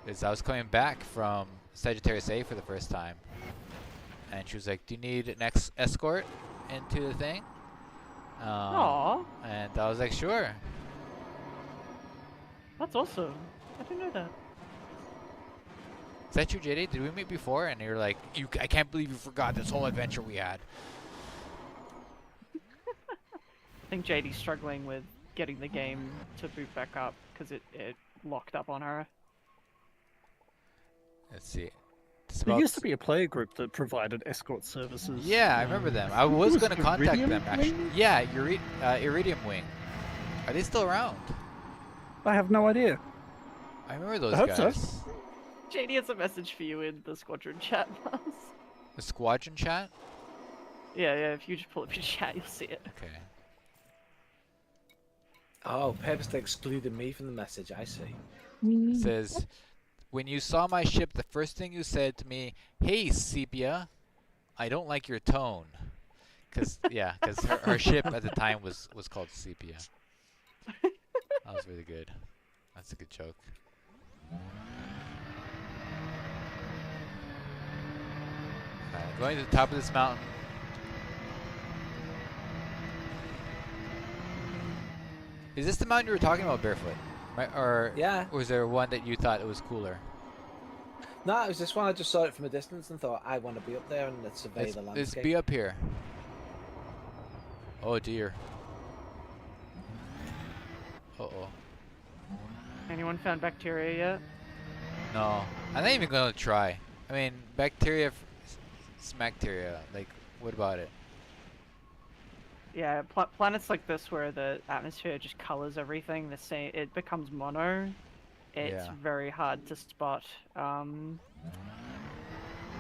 Is I was coming back from Sagittarius A for the first time, and she was like, "Do you need an escort into the thing?" Aww, And I was like, "Sure." that's awesome. I didn't know that. Is that you, JD? Did we meet before? And you're like, I can't believe you forgot this whole adventure we had. I think JD's struggling with getting the game to boot back up because it locked up on her. Let's see. It's There about used to be a player group that provided escort services. Yeah, I remember them. I was was going to contact Iridium them, actually. Wing? Yeah, Iridium Wing. Are they still around? I have no idea. I remember those I hope guys. so. JD has a message for you in the squadron chat, Mars. The squadron chat? Yeah, if you just pull up your chat, you'll see it. Okay. Oh, purposely excluded me from the message. I see. It says, when you saw my ship, the first thing you said to me, "Hey, Sepia, I don't like your tone." Because her ship at the time was called Sepia. That was really good. That's a good joke. Alright, going to the top of this mountain. Is this the mountain you were talking about, Barefoot? Right, or Yeah. was there one that you thought it was cooler? No, it was this one. I just saw it from a distance and thought, I want to be up there and let's survey the Let's landscape. be up here. Oh dear. Uh-oh. Anyone found bacteria yet? No. I'm not even gonna try. I mean, bacteria, smacteria. Like, what about it? Yeah, planets like this where the atmosphere just colors everything the same, it becomes mono. It's Yeah. very hard to spot.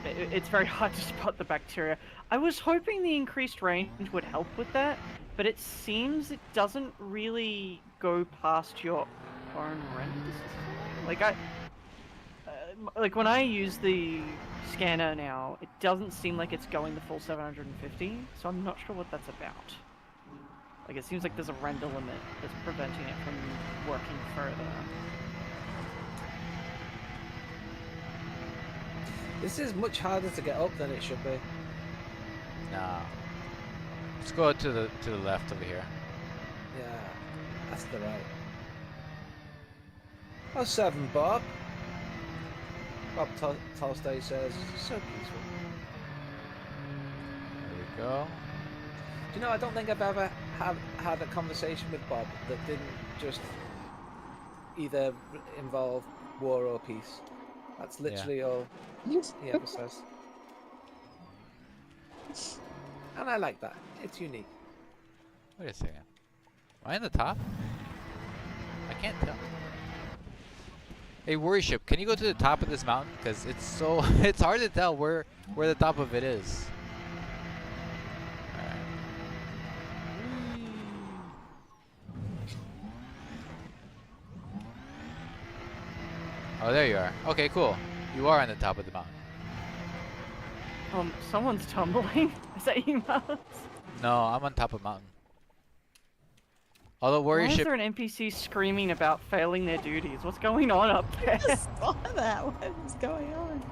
It's very hard to spot the bacteria. I was hoping the increased range would help with that, but it seems it doesn't really go past your own render system. Like when I use the scanner now, it doesn't seem like it's going the full 750, so I'm not sure what that's about. Like it seems like there's a render limit that's preventing it from working further. This is much harder to get up than it should be. Nah. Let's go to the left over here. Yeah, that's the right. Oh, 7, Bob. Bob Tolstoy says, so peaceful. There we go. Do you know, I don't think I've ever had a conversation with Bob that didn't just either involve war or peace. That's literally all he ever says. And I like that. It's unique. Wait a second. Am I in the top? I can't tell. Hey, worry ship, can you go to the top of this mountain? Because it's so it's hard to tell where the top of it is. Alright. Oh, there you are. Okay, cool. You are on the top of the mountain. Someone's tumbling. Is that you, Miles? No, I'm on top of mountain. Although Why worry is ship. there an NPC screaming about failing their duties? What's going on up there? I saw that. What is going on?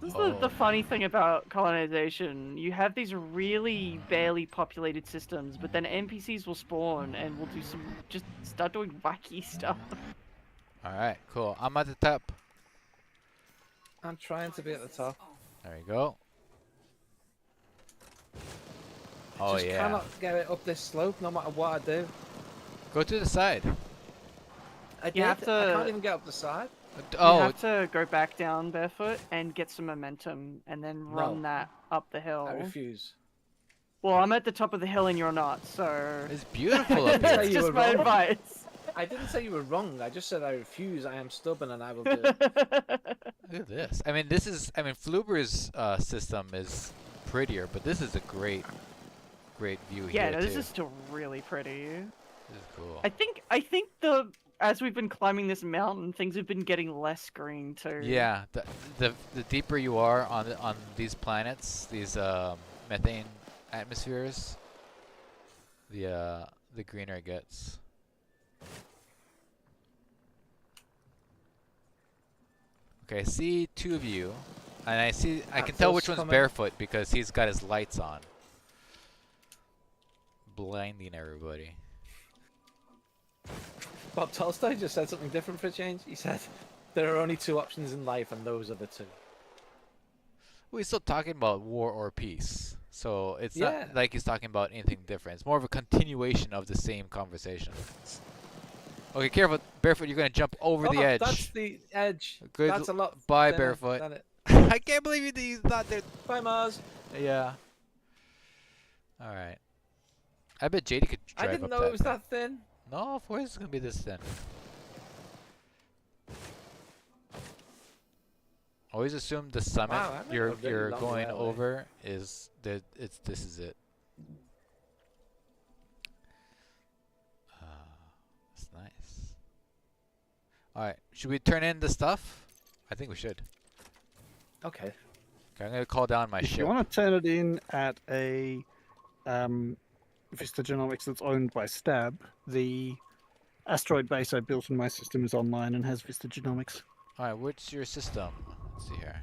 This is Oh. the funny thing about colonization. You have these really barely populated systems, but then NPCs will spawn and will do just start doing wacky stuff. Alright, cool. I'm at the top. I'm trying to be at the top. There you go. Oh Just yeah. cannot get it up this slope no matter what I do. Go to the side. I did. You have I to- can't even get up the side. You Oh, have to go back down barefoot and get some momentum, and then run No. that up the hill. I refuse. Well, I'm at the top of the hill and you're not, so it's beautiful up Say here. you that's just were my wrong. advice. I didn't say you were wrong. I just said I refuse. I am stubborn and I will do it. Look at this. I mean, this is. I mean, Fluber's system is prettier, but this is a great view Yeah, here no, this too. is still really pretty. This is cool. I think as we've been climbing this mountain, things have been getting less green too. Yeah, the deeper you are on these planets, these methane atmospheres, the greener it gets. Okay, I see 2 of you, and I can tell which Atlas one's coming. barefoot because he's got his lights on, blinding everybody. Bob Tolstoy just said something different for a change. He said, there are only 2 options in life and those are the 2. We're still talking about war or peace, so it's Yeah. not like he's talking about anything different. It's more of a continuation of the same conversation. Okay, careful, barefoot. You're gonna jump over the edge. That's the edge. Good That's a lot. Bye, thinner barefoot. than it. I can't believe you thought that. Bye, Mars. Yeah. All right. I bet JD could drive I didn't up know it was thing. that thin. No, of course it's gonna be this thin. Always assume the summit Wow, I remember you're a really long going railway. over is this is it. That's nice. All right, should we turn in the stuff? I think we should. Okay. Okay, I'm gonna call down my If ship. you want to turn it in at a Vista Genomics that's owned by Stab, the asteroid base I built in my system is online and has Vista Genomics. All right, what's your system? Let's see here.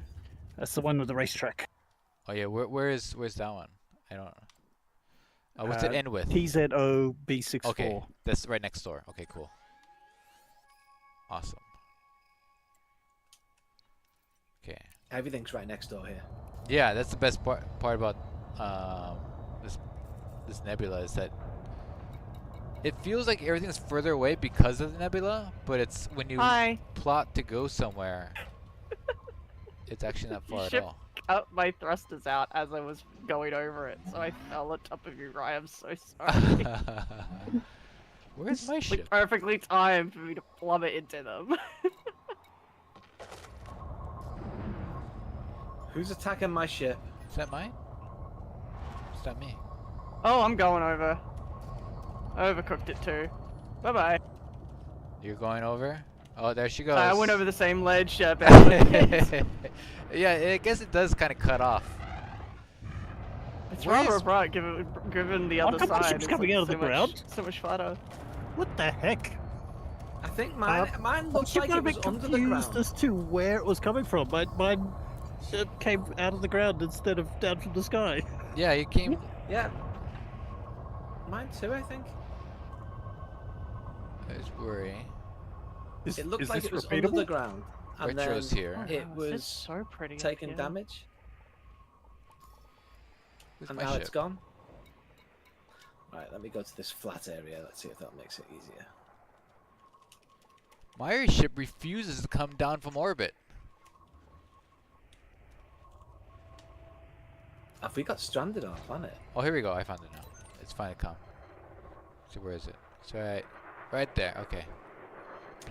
That's the one with the racetrack. Oh yeah, where's that one? I don't know. What's it end with? TZO B64. Okay, that's right next door. Okay, cool. Awesome. Okay. Everything's right next door here. Yeah, that's the best part about this nebula is that it feels like everything's further away because of the nebula, but it's when you Hi. plot to go somewhere, it's actually not far at Ship- all. cut my thrusters out as I was going over it, so I fell on top of you, Ryan. I'm so sorry. Where's my Like ship? perfectly timed for me to plummet into them. Who's attacking my ship? Is that mine? Is that me? Oh, I'm going over. I overcooked it too. Bye bye. You're going over? Oh, there she goes. I went over the same ledge. Yeah, I guess it does kind of cut off. It's Where rather is- abrupt given the other come on, side. ship's It's, coming like, out of the so much- ground. So much flatter. What the heck? I think mine looks I'm like a it bit was under the confused ground. as to where it was coming from. Mine ship came out of the ground instead of down from the sky. Yeah, you came. Yeah. Mine too, I think. There's worry. It looked is like this it was under the repeatable? ground. And Retro's then here. it Oh, this is was so pretty. up taking here. damage, Where's and my now ship? it's gone. Right, let me go to this flat area. Let's see if that makes it easier. My ship refuses to come down from orbit. Have we got stranded on a planet? Oh, here we go. I found it now. It's finally come. See, where is it? It's right there. Okay.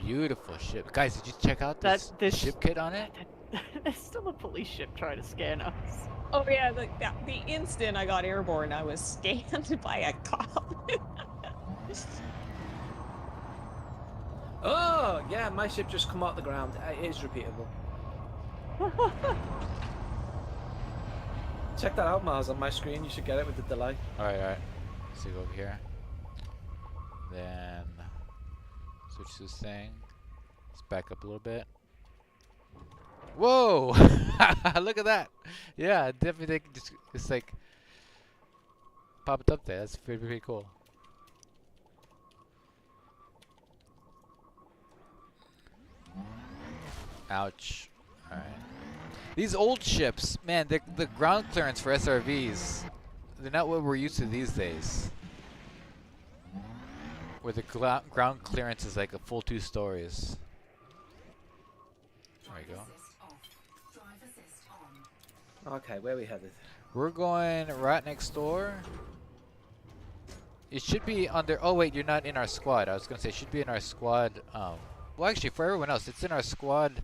Beautiful ship. Guys, did you check out this This- ship kit on it? There's still a police ship trying to scan us. Oh yeah, the instant I got airborne, I was scanned by a cop. Oh, yeah, my ship just come out the ground. It is repeatable. Check that out, Mars, on my screen. You should get it with the delay. Alright, alright. Let's see, go over here. Then switch this thing. Let's back up a little bit. Whoa! Look at that! Yeah, definitely just like pop it up there. That's pretty cool. Ouch. Alright. These old ships, man, the ground clearance for SRVs, they're not what we're used to these days. Where the ground clearance is like a full 2 stories. There we go. Okay, where are we headed? We're going right next door. It should be under. Oh wait, you're not in our squad. I was gonna say it should be in our squad. Well, actually, for everyone else, it's in our squad.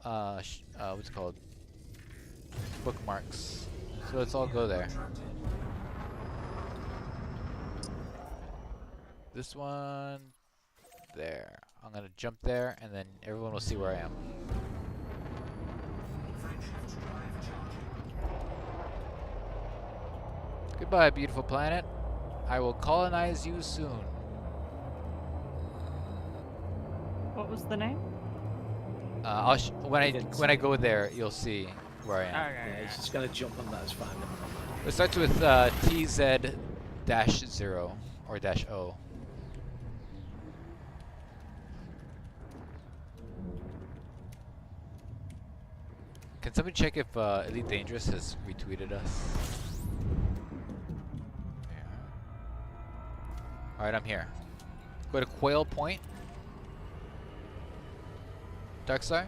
What's it called? Bookmarks. So let's all go there. This one. There. I'm gonna jump there, and then everyone will see where I am. Goodbye, beautiful planet. I will colonize you soon. What was the name? When I go there, you'll see where I am. Yeah, he's just gonna jump on that. It's fine. It starts with TZ-0 or -O. Can somebody check if Elite Dangerous has retweeted us? Alright, I'm here. Go to Quail Point. Darkstar?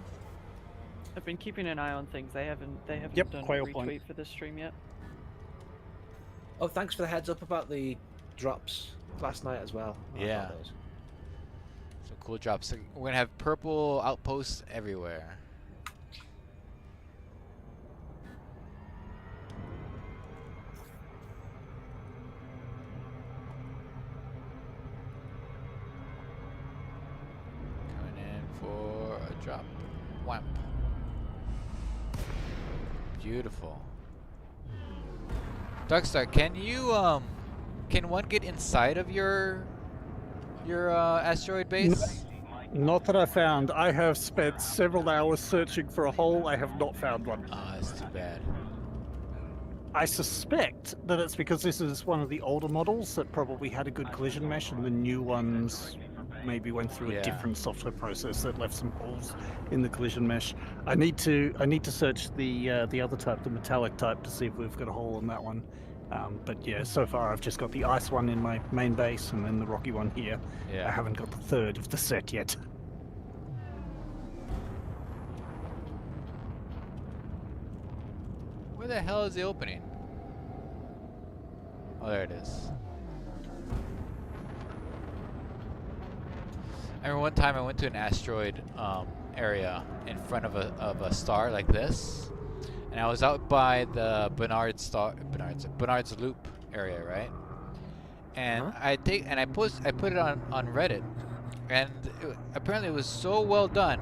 I've been keeping an eye on things. They haven't Yep, done a Quail retweet Point. for this stream yet. Oh, thanks for the heads up about the drops last night as well. I saw Yeah. those. Some cool drops. So we're gonna have purple outposts everywhere. Coming in for a drop. Wham. Beautiful. Darkstar, can you can one get inside of your asteroid base? Not that I found. I have spent several hours searching for a hole. I have not found one. Ah, that's too bad. I suspect that it's because this is one of the older models that probably had a good collision mesh, and the new ones maybe went through Yeah. a different software process that left some holes in the collision mesh. I need to search the other type, the metallic type, to see if we've got a hole in that one. But yeah, so far I've just got the ice one in my main base, and then the rocky one here. I Yeah. haven't got the third of the set yet. Where the hell is the opening? Oh, there it is. I remember one time I went to an asteroid area in front of a star like this, and I was out by the Bernard's Loop area, right? And I put it on Reddit, and apparently it was so well done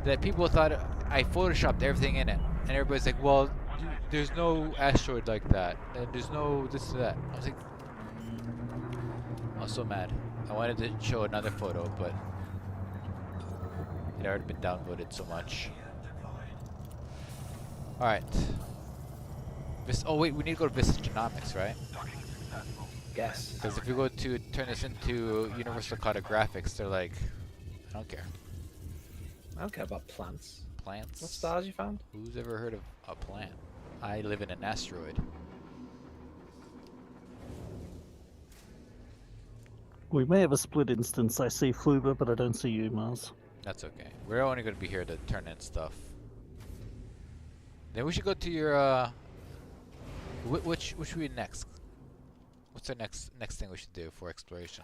that people thought I photoshopped everything in it, and everybody's like, "Well, there's no asteroid like that, and there's no this or that." I was like, I was so mad. I wanted to show another photo, but it had already been downvoted so much. All right. Oh wait, we need to go to Visagenomics, right? Guess. Because if we go to turn this into universal cartographics, they're like, I don't care. I don't care about plants. Plants? What stars you found? Who's ever heard of a plant? I live in an asteroid. We may have a split instance. I see Fluber, but I don't see you, Mars. That's okay. We're only going to be here to turn in stuff. Then we should go to your, which should be next? What's the next thing we should do for exploration?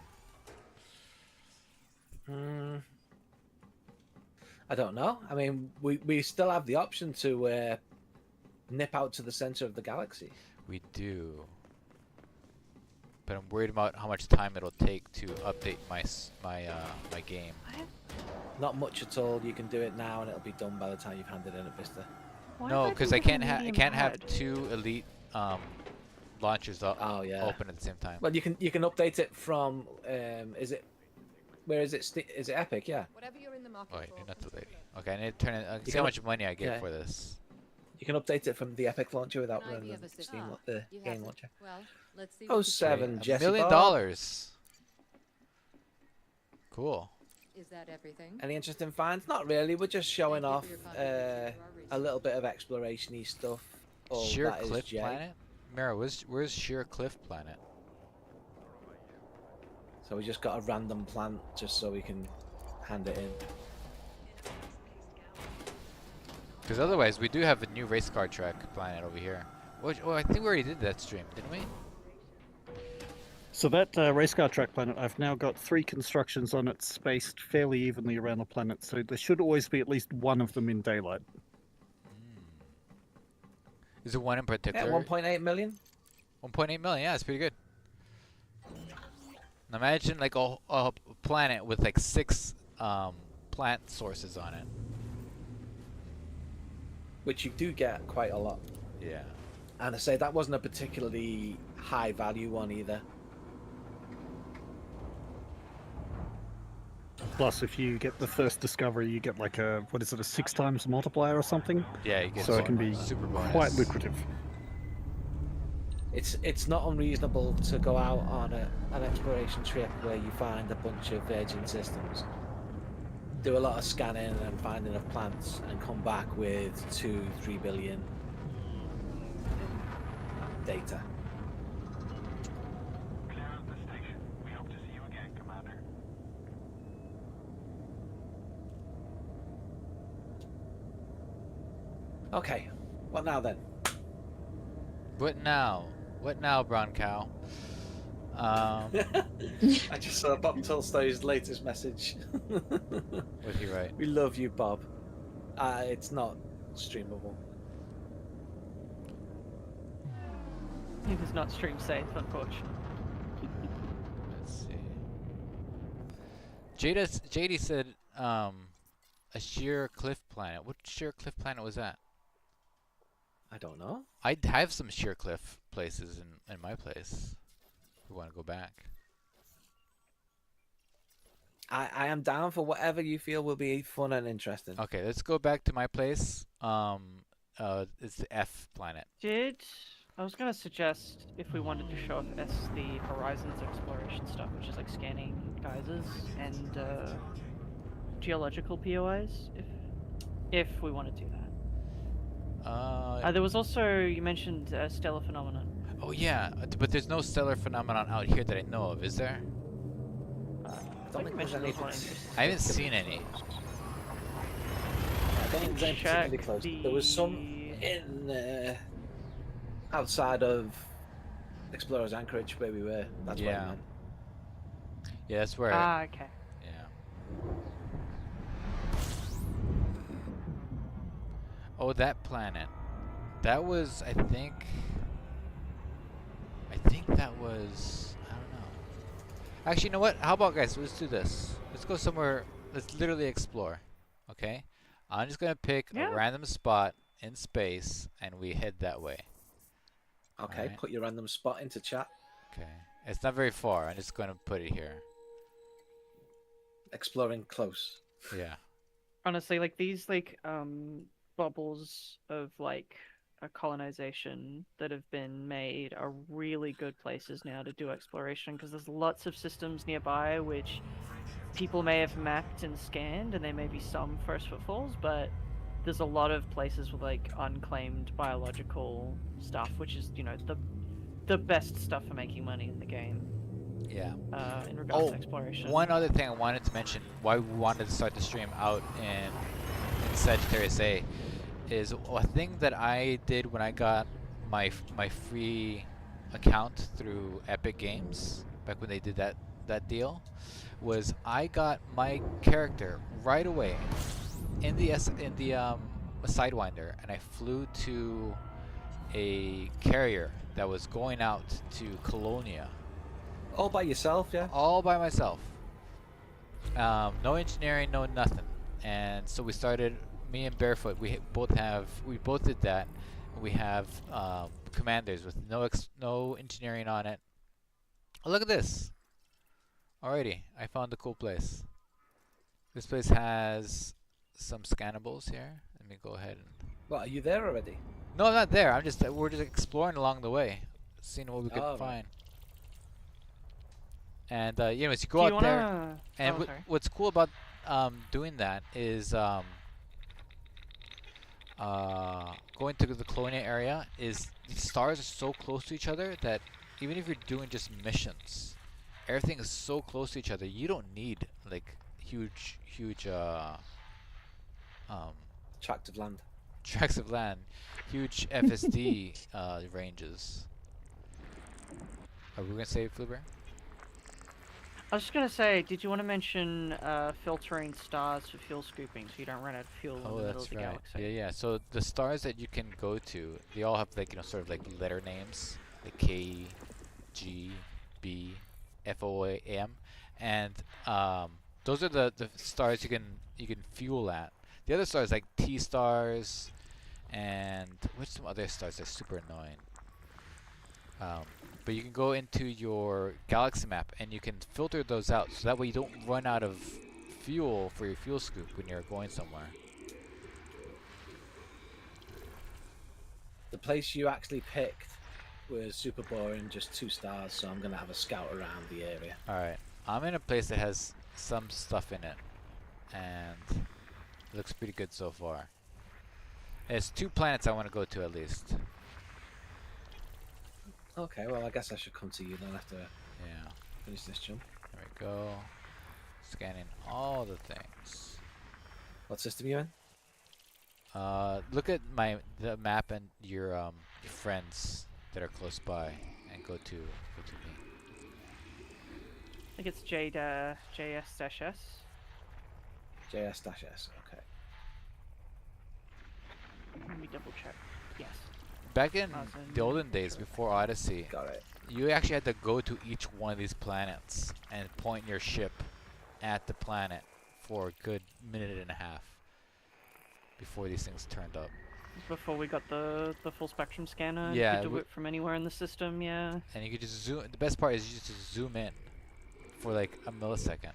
I don't know. I mean, we still have the option to nip out to the center of the galaxy. We do. But I'm worried about how much time it'll take to update my game. Not much at all. You can do it now, and it'll be done by the time you've handed in a Vista. No, because I can't have two elite launchers Oh yeah. open at the same time. Well, you can update it from is it is it Epic? Yeah. Whatever you're in the market Oh wait, for, you're not too late. consider it. Okay, I need to turn it. See can how much money I get yeah. for this. You can update it from the Epic launcher without An running idea of the a Steam system. the You game haven't. launcher. Well, let's see. Oh, what you seven, Great. Jesse $1 million. Bob. Cool. Is that everything? Any interesting finds? Not really. We're just showing Thank you off for your contribution to our a little research. bit of exploration-y stuff. Oh, Sheer that is Cliff Jay. Planet? Mira, where's Sheer Cliff Planet? So we just got a random plant just so we can hand it in. Because otherwise, we do have a new race car track planet over here. Oh, I think we already did that stream, didn't we? So that race car track planet, I've now got 3 constructions on it spaced fairly evenly around the planet, so there should always be at least one of them in daylight. Is it one in Yeah, particular? 1.8 million. 1.8 million, yeah, it's pretty good. Now imagine like a planet with like 6 plant sources on it. Which you do get quite a lot. Yeah. And I say that wasn't a particularly high value one either. Plus, if you get the first discovery, you get like a, what is it, a 6 times multiplier or something? Yeah, you get So it can be super bonus. quite lucrative. It's not unreasonable to go out on an exploration trip where you find a bunch of virgin systems, do a lot of scanning and finding of plants, and come back with 2-3 billion data. Okay, what now then? What now? What now, brown cow? I just saw Bob Tolstoy's latest message. What'd he write? We love you, Bob. It's not streamable. It is not stream safe, unfortunately. Let's see. JD said a sheer cliff planet. What sheer cliff planet was that? I don't know. I have some sheer cliff places in my place. If we want to go back. I am down for whatever you feel will be fun and interesting. Okay, let's go back to my place. It's the F planet. I was gonna suggest if we wanted to show off the Horizons exploration stuff, which is like scanning geysers and geological POIs, if we want to do that. There was also, you mentioned stellar phenomenon. Oh yeah, but there's no stellar phenomenon out here that I know of, is there? I don't think there's any. I haven't seen any. I don't think there's any particularly close. There was some in outside of Explorer's Anchorage where we were. That's what I Yeah. meant. Yeah, that's where. Ah, okay. Yeah. Oh, that planet. That was, I think. I think that was. I don't know. Actually, you know what? How about, guys? Let's do this. Let's go somewhere. Let's literally explore. Okay? I'm just gonna pick a Yeah. random spot in space, and we head that way. Okay, Alright. put your random spot into chat. Okay. It's not very far. I'm just gonna put it here. Exploring close. Yeah. Honestly, like these bubbles of like a colonization that have been made are really good places now to do exploration because there's lots of systems nearby which people may have mapped and scanned, and there may be some first footfalls, but there's a lot of places with like unclaimed biological stuff, which is the best stuff for making money in the game. Yeah. In regards Oh, to exploration. one other thing I wanted to mention, why we wanted to start the stream out in Sagittarius A, is a thing that I did when I got my free account through Epic Games back when they did that deal, was I got my character right away in the Sidewinder, and I flew to a carrier that was going out to Colonia. All by yourself, yeah? All by myself. No engineering, no nothing. And so we started, me and Barefoot, we both did that. We have commanders with no engineering on it. Oh, look at this. Alrighty, I found a cool place. This place has some scannables here. Let me go ahead and... What, are you there already? No, I'm not there. We're just exploring along the way, seeing what we can Oh, right. find. And anyways, you Do go you out there, wanna... and Oh, sorry. what's cool about doing that is going to the Colonia area is the stars are so close to each other that even if you're doing just missions, everything is so close to each other. You don't need like huge Tract of land. tracts of land, huge FSD ranges. Are we gonna say Flipper? I was just gonna say, did you want to mention filtering stars for fuel scooping so you don't run out of fuel in the Oh, middle that's of the right. galaxy? Yeah, yeah. So the stars that you can go to, they all have like sort of like letter names, like K, G, B, F, O, A, M, and those are the stars you can fuel at. The other stars like T stars, and what's some other stars that's super annoying. But you can go into your galaxy map and you can filter those out, so that way you don't run out of fuel for your fuel scoop when you're going somewhere. The place you actually picked was super boring, just 2 stars, so I'm going to have a scout around the area. Alright, I'm in a place that has some stuff in it, and it looks pretty good so far. There's 2 planets I want to go to at least. Okay, well, I guess I should come to you then after Yeah, finish this jump. there we go. Scanning all the things. What system are you in? Look at the map and your friends that are close by, and go to me. I think it's JS-S. JS-S, okay. Let me double check. Yes. Back in Awesome. the olden days, before Odyssey, Got it. you actually had to go to each one of these planets and point your ship at the planet for a good minute and a half before these things turned up. Before we got the full spectrum scanner, Yeah, you could do it from anywhere in the system. Yeah. And you could just zoom. The best part is you just zoom in for like a millisecond.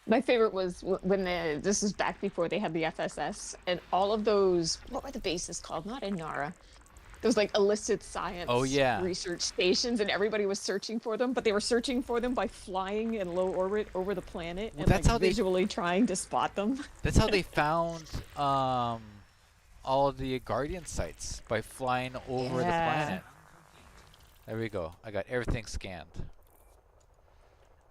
My favorite was when this was back before they had the FSS, and all of those, what were the bases called? Not in Nara. Those like illicit science Oh, yeah. research stations, and everybody was searching for them, but they were searching for them by flying in low orbit over the planet Well, and that's like how they- visually trying to spot them. That's how they found all of the Guardian sites, by flying over the Yeah. planet. There we go. I got everything scanned.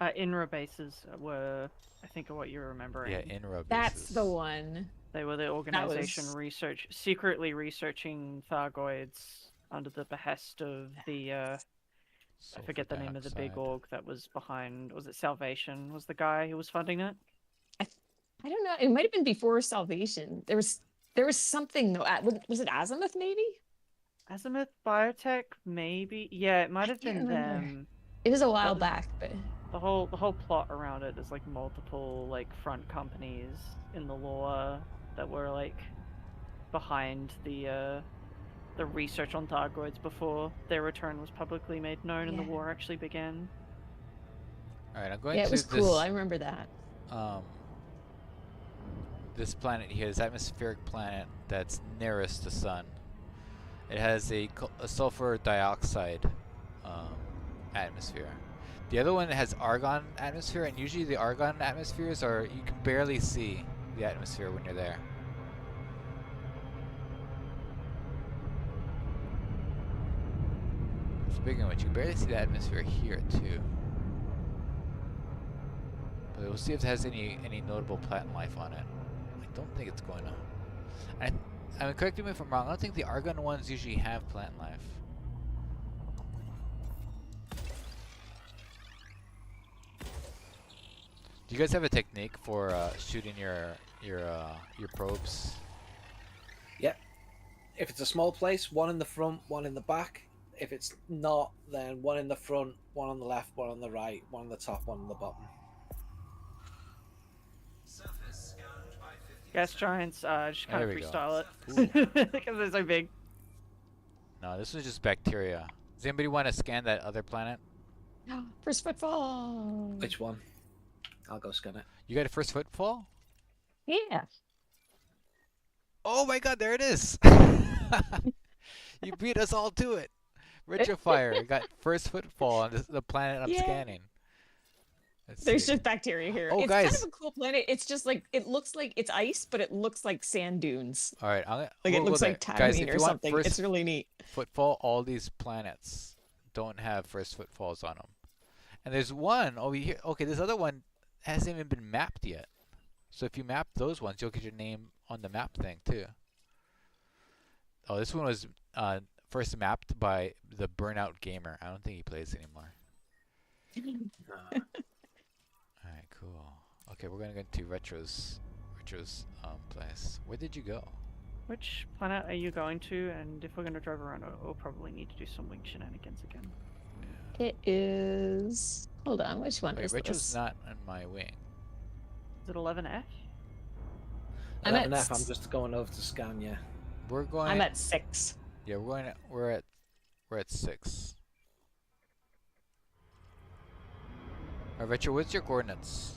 INRA bases were, I think, are what you're remembering. Yeah, INRA bases. That's the one. They were the organization secretly researching Thargoids under the behest of the I forget the name of the big org that was behind. Was it Salvation? Was the guy who was funding it? I don't know. It might have been before Salvation. There was something though. Was it Azimuth maybe? Azimuth Biotech, maybe. Yeah, it might I have can't been remember. them. It was a while But back, but the whole plot around it is like multiple like front companies in the lore that were like behind the research on Thargoids before their return was publicly made known and the Yeah. war actually began. Alright, I'm going yeah, to it was this cool. I remember that. this planet here, this atmospheric planet that's nearest the sun. It has a sulfur dioxide atmosphere. The other one has argon atmosphere, and usually the argon atmospheres are, you can barely see the atmosphere when you're there. Speaking of which, you can barely see the atmosphere here too. But we'll see if it has any notable plant life on it. I don't think it's going to. I mean, correct me if I'm wrong, I don't think the argon ones usually have plant life. Do you guys have a technique for shooting your probes? Yep. If it's a small place, one in the front, one in the back. If it's not, then one in the front, one on the left, one on the right, one on the top, one on the bottom. Gas giants, just kind There of we go. freestyle Ooh. it because they're so big. No, this was just bacteria. Does anybody want to scan that other planet? First footfall. Which one? I'll go scan it. You got a first footfall? Yeah. Oh my god, there it is! You beat us all to it! Retrofire got first footfall on the planet I'm Yeah. scanning. Let's There's see. just bacteria here. Oh, It's kind guys. of a cool planet. It's just like it looks like it's ice, but it looks like sand dunes. Alright, Like we'll it go looks there. like Guys, if Tatooine you or want something. first It's really neat. footfall, all these planets don't have first footfalls on them. And there's one over here. Okay, this other one hasn't even been mapped yet. So if you map those ones, you'll get your name on the map thing too. Oh, this one was first mapped by the Burnout Gamer. I don't think he plays anymore. Alright, cool. Okay, we're gonna go to Retro's place. Where did you go? Which planet are you going to? And if we're going to drive around, we'll probably need to do some wing shenanigans again. It is. Hold on, which one Wait, is Retro's this? not on my wing. Is it 11F? I'm at 11F, I'm just going over to scan, yeah. We're going. I'm at 6. Yeah, we're at 6. Alright, Retro, what's your coordinates?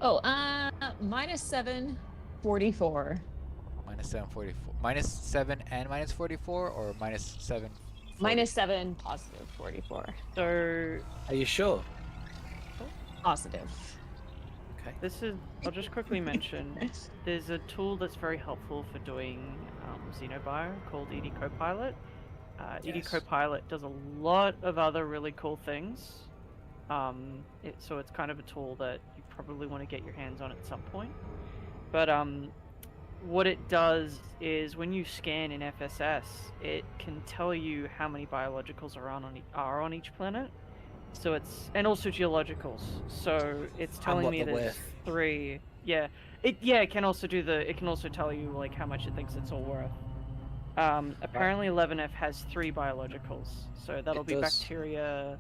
Oh, minus 744. Minus 744. Minus 7 and minus 44, or minus 7? Minus 7 positive 44. So Are you sure? Positive. Okay. this is, I'll just quickly mention, there's a tool that's very helpful for doing Xenobio called ED Copilot. ED Yes. Copilot does a lot of other really cool things. So it's kind of a tool that you probably want to get your hands on at some point. But what it does is when you scan in FSS, it can tell you how many biologicals are on each planet. So it's, and also geologicals. So it's telling what me the there's width. 3. Yeah. It can also tell you like how much it thinks it's all worth. Apparently 11F has 3 biologicals. So that'll It be does. bacteria,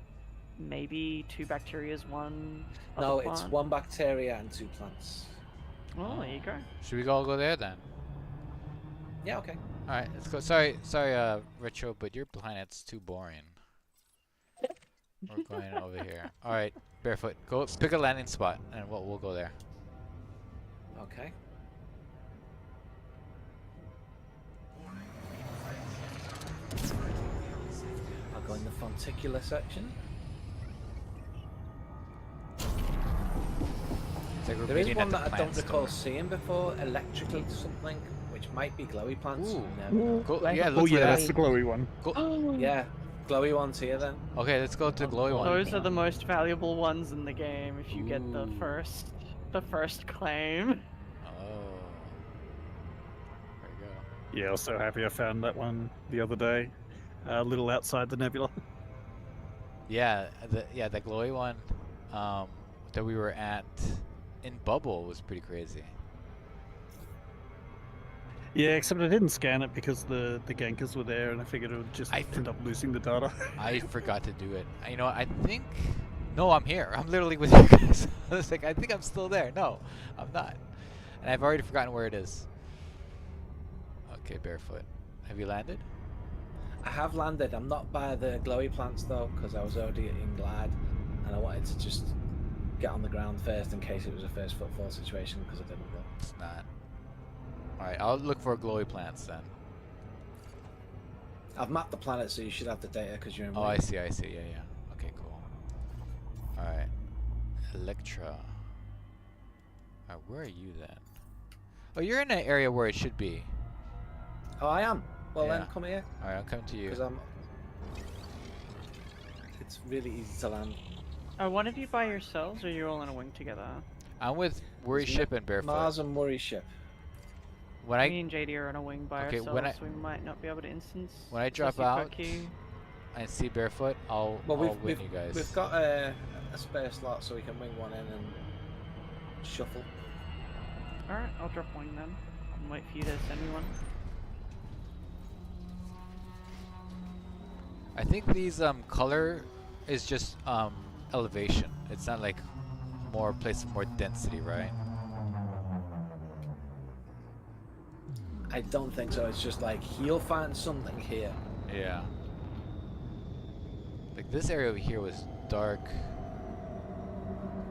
maybe 2 bacterias, 1 No, other it's plant. 1 bacteria and 2 plants. Oh, there you go. Should we all go there then? Yeah, okay. Alright, let's go. Sorry, Retro, but your planet's too boring. We're going over here. Alright, Barefoot, go pick a landing spot, and we'll go there. Okay. I'll go in the fonticular section. It's like we're There is meeting one at the that I don't plant recall store. seeing before, electrical something, which might be glowy plants. Ooh. Never know. Go, Like yeah, a Oh look for yeah, that. that's the glowy one. Oh, Yeah, glowy ones here then. Okay, let's go to the glowy one. Those are the most valuable ones in the game if you get the Ooh. first claim. Oh. Yeah, I was so happy I found that one the other day, a little outside the nebula. Yeah, the glowy one that we were at in Bubble was pretty crazy. Yeah, except I didn't scan it because the gankers were there, and I figured it would just I end up losing the data. I forgot to do it. You know, I think... No, I'm here. I'm literally with you guys. I was like, I think I'm still there. No, I'm not. And I've already forgotten where it is. Okay, barefoot. Have you landed? I have landed. I'm not by the glowy plants though, because I was already in Glad, and I wanted to just get on the ground first in case it was a first footfall situation, because I didn't look. It's not. Alright, I'll look for glowy plants then. I've mapped the planet, so you should have the data because you're in. Oh, I see. Yeah, yeah. Okay, cool. Alright. Electra. Alright, where are you then? Oh, you're in an area where it should be. Oh, I am. Well, Yeah. then come here, Alright, I'm coming to you. because It's really easy to land. Are one of you by yourselves, or are you all on a wing together? I'm with Worry It's Ship and Barefoot. Mars and Worry Ship. When Me and JD are on a wing by Okay, ourselves, when I- so we might not be able to instance. when I drop unless you've out, got key. I see Barefoot, I'll Well, win you guys. we've got a spare slot, so we can wing one in and shuffle. Alright, I'll drop wing then. And wait for you to send me one. I think these color is just elevation. It's not like more place of more density, right? I don't think so. It's just like he'll find something here. Yeah. Like this area over here was dark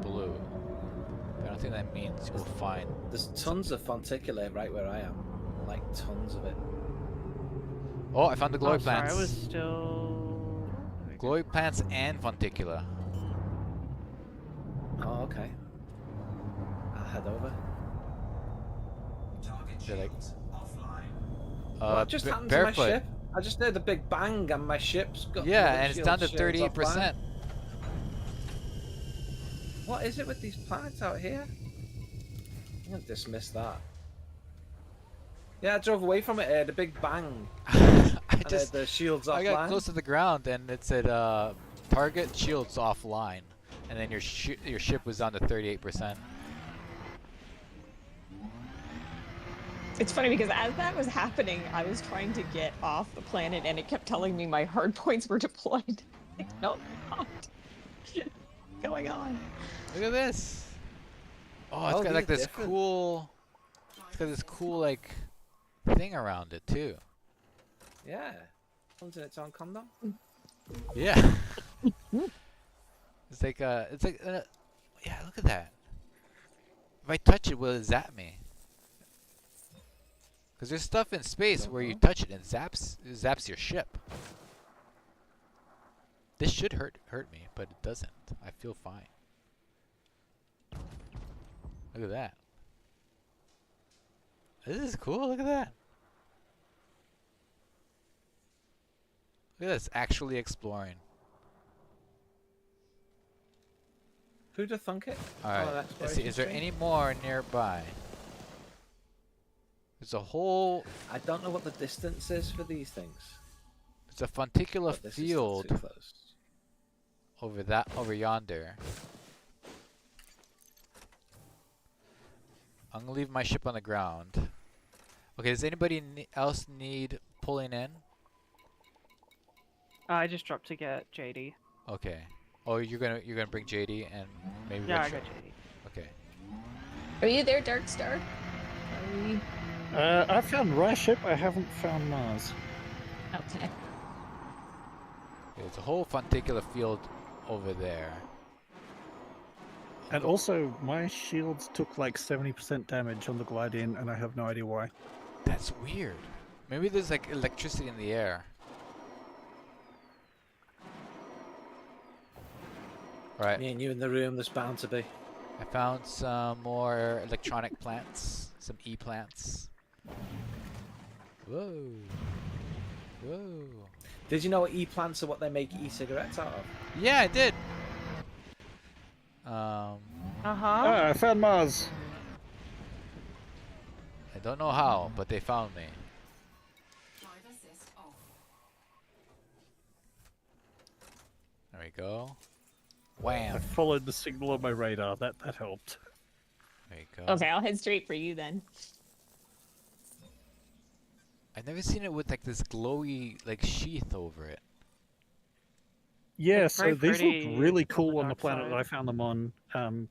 blue. But I don't think that means you'll find. There's tons of fonticulae right where I am. Like tons of it. Oh, I found the glowy Oh, sorry, plants. I was still... Glowy plants and fonticula. Oh, okay. I'll head over. They're like. What just happened to my Barefoot. ship? I just heard a big bang and my ship's got. Yeah, the and it's down to windshield shields 38%. offline. What is it with these planets out here? I'm gonna dismiss that. Yeah, I drove away from it. The big bang. I And just the shields offline. I got close to the ground and it said target shields offline, and then your ship was down to 38%. It's funny because as that was happening, I was trying to get off the planet and it kept telling me my hard points were deployed. Like, no, not. What's going on? Look at this. Oh, it's Oh, got like these are this different. cool. It's got this cool like thing around it too. Yeah. Comes in its own condom. Yeah. It's like yeah, look at that. If I touch it, will it zap me? Because there's stuff in space where you touch it and it zaps your ship. This should hurt me, but it doesn't. I feel fine. Look at that. This is cool. Look at that. Look at this. Actually exploring. Who'd have thunk it? All right. Oh, that's Let's see. Is there interesting. any more nearby? There's a whole. I don't know what the distance is for these things. There's a fonticula but this is still field too close. over yonder. I'm gonna leave my ship on the ground. Okay. Does anybody else need pulling in? I just dropped to get JD. Okay. Oh, you're gonna bring JD and maybe. Yeah, I Retro. got JD. Okay. Are you there, Darkstar? Are we... I found Rye ship. I haven't found Mars. Okay. There's a whole fonticula field over there. And also, my shields took like 70% damage on the glide in, and I have no idea why. That's weird. Maybe there's like electricity in the air. Right. Me and you in the room, there's bound to be. I found some more electronic plants, some e-plants. Whoa. Whoa. Did you know e-plants are what they make e-cigarettes out of? Yeah, I did. Uh-huh. Ah, I found Mars. I don't know how, but they found me. we go. I Wham! followed the signal on my radar. That helped. There you go. Okay, I'll head straight for you then. I've never seen it with like this glowy like sheath over it. Yeah, It's so very these pretty looked really on the cool on the dark planet that side. I found them on,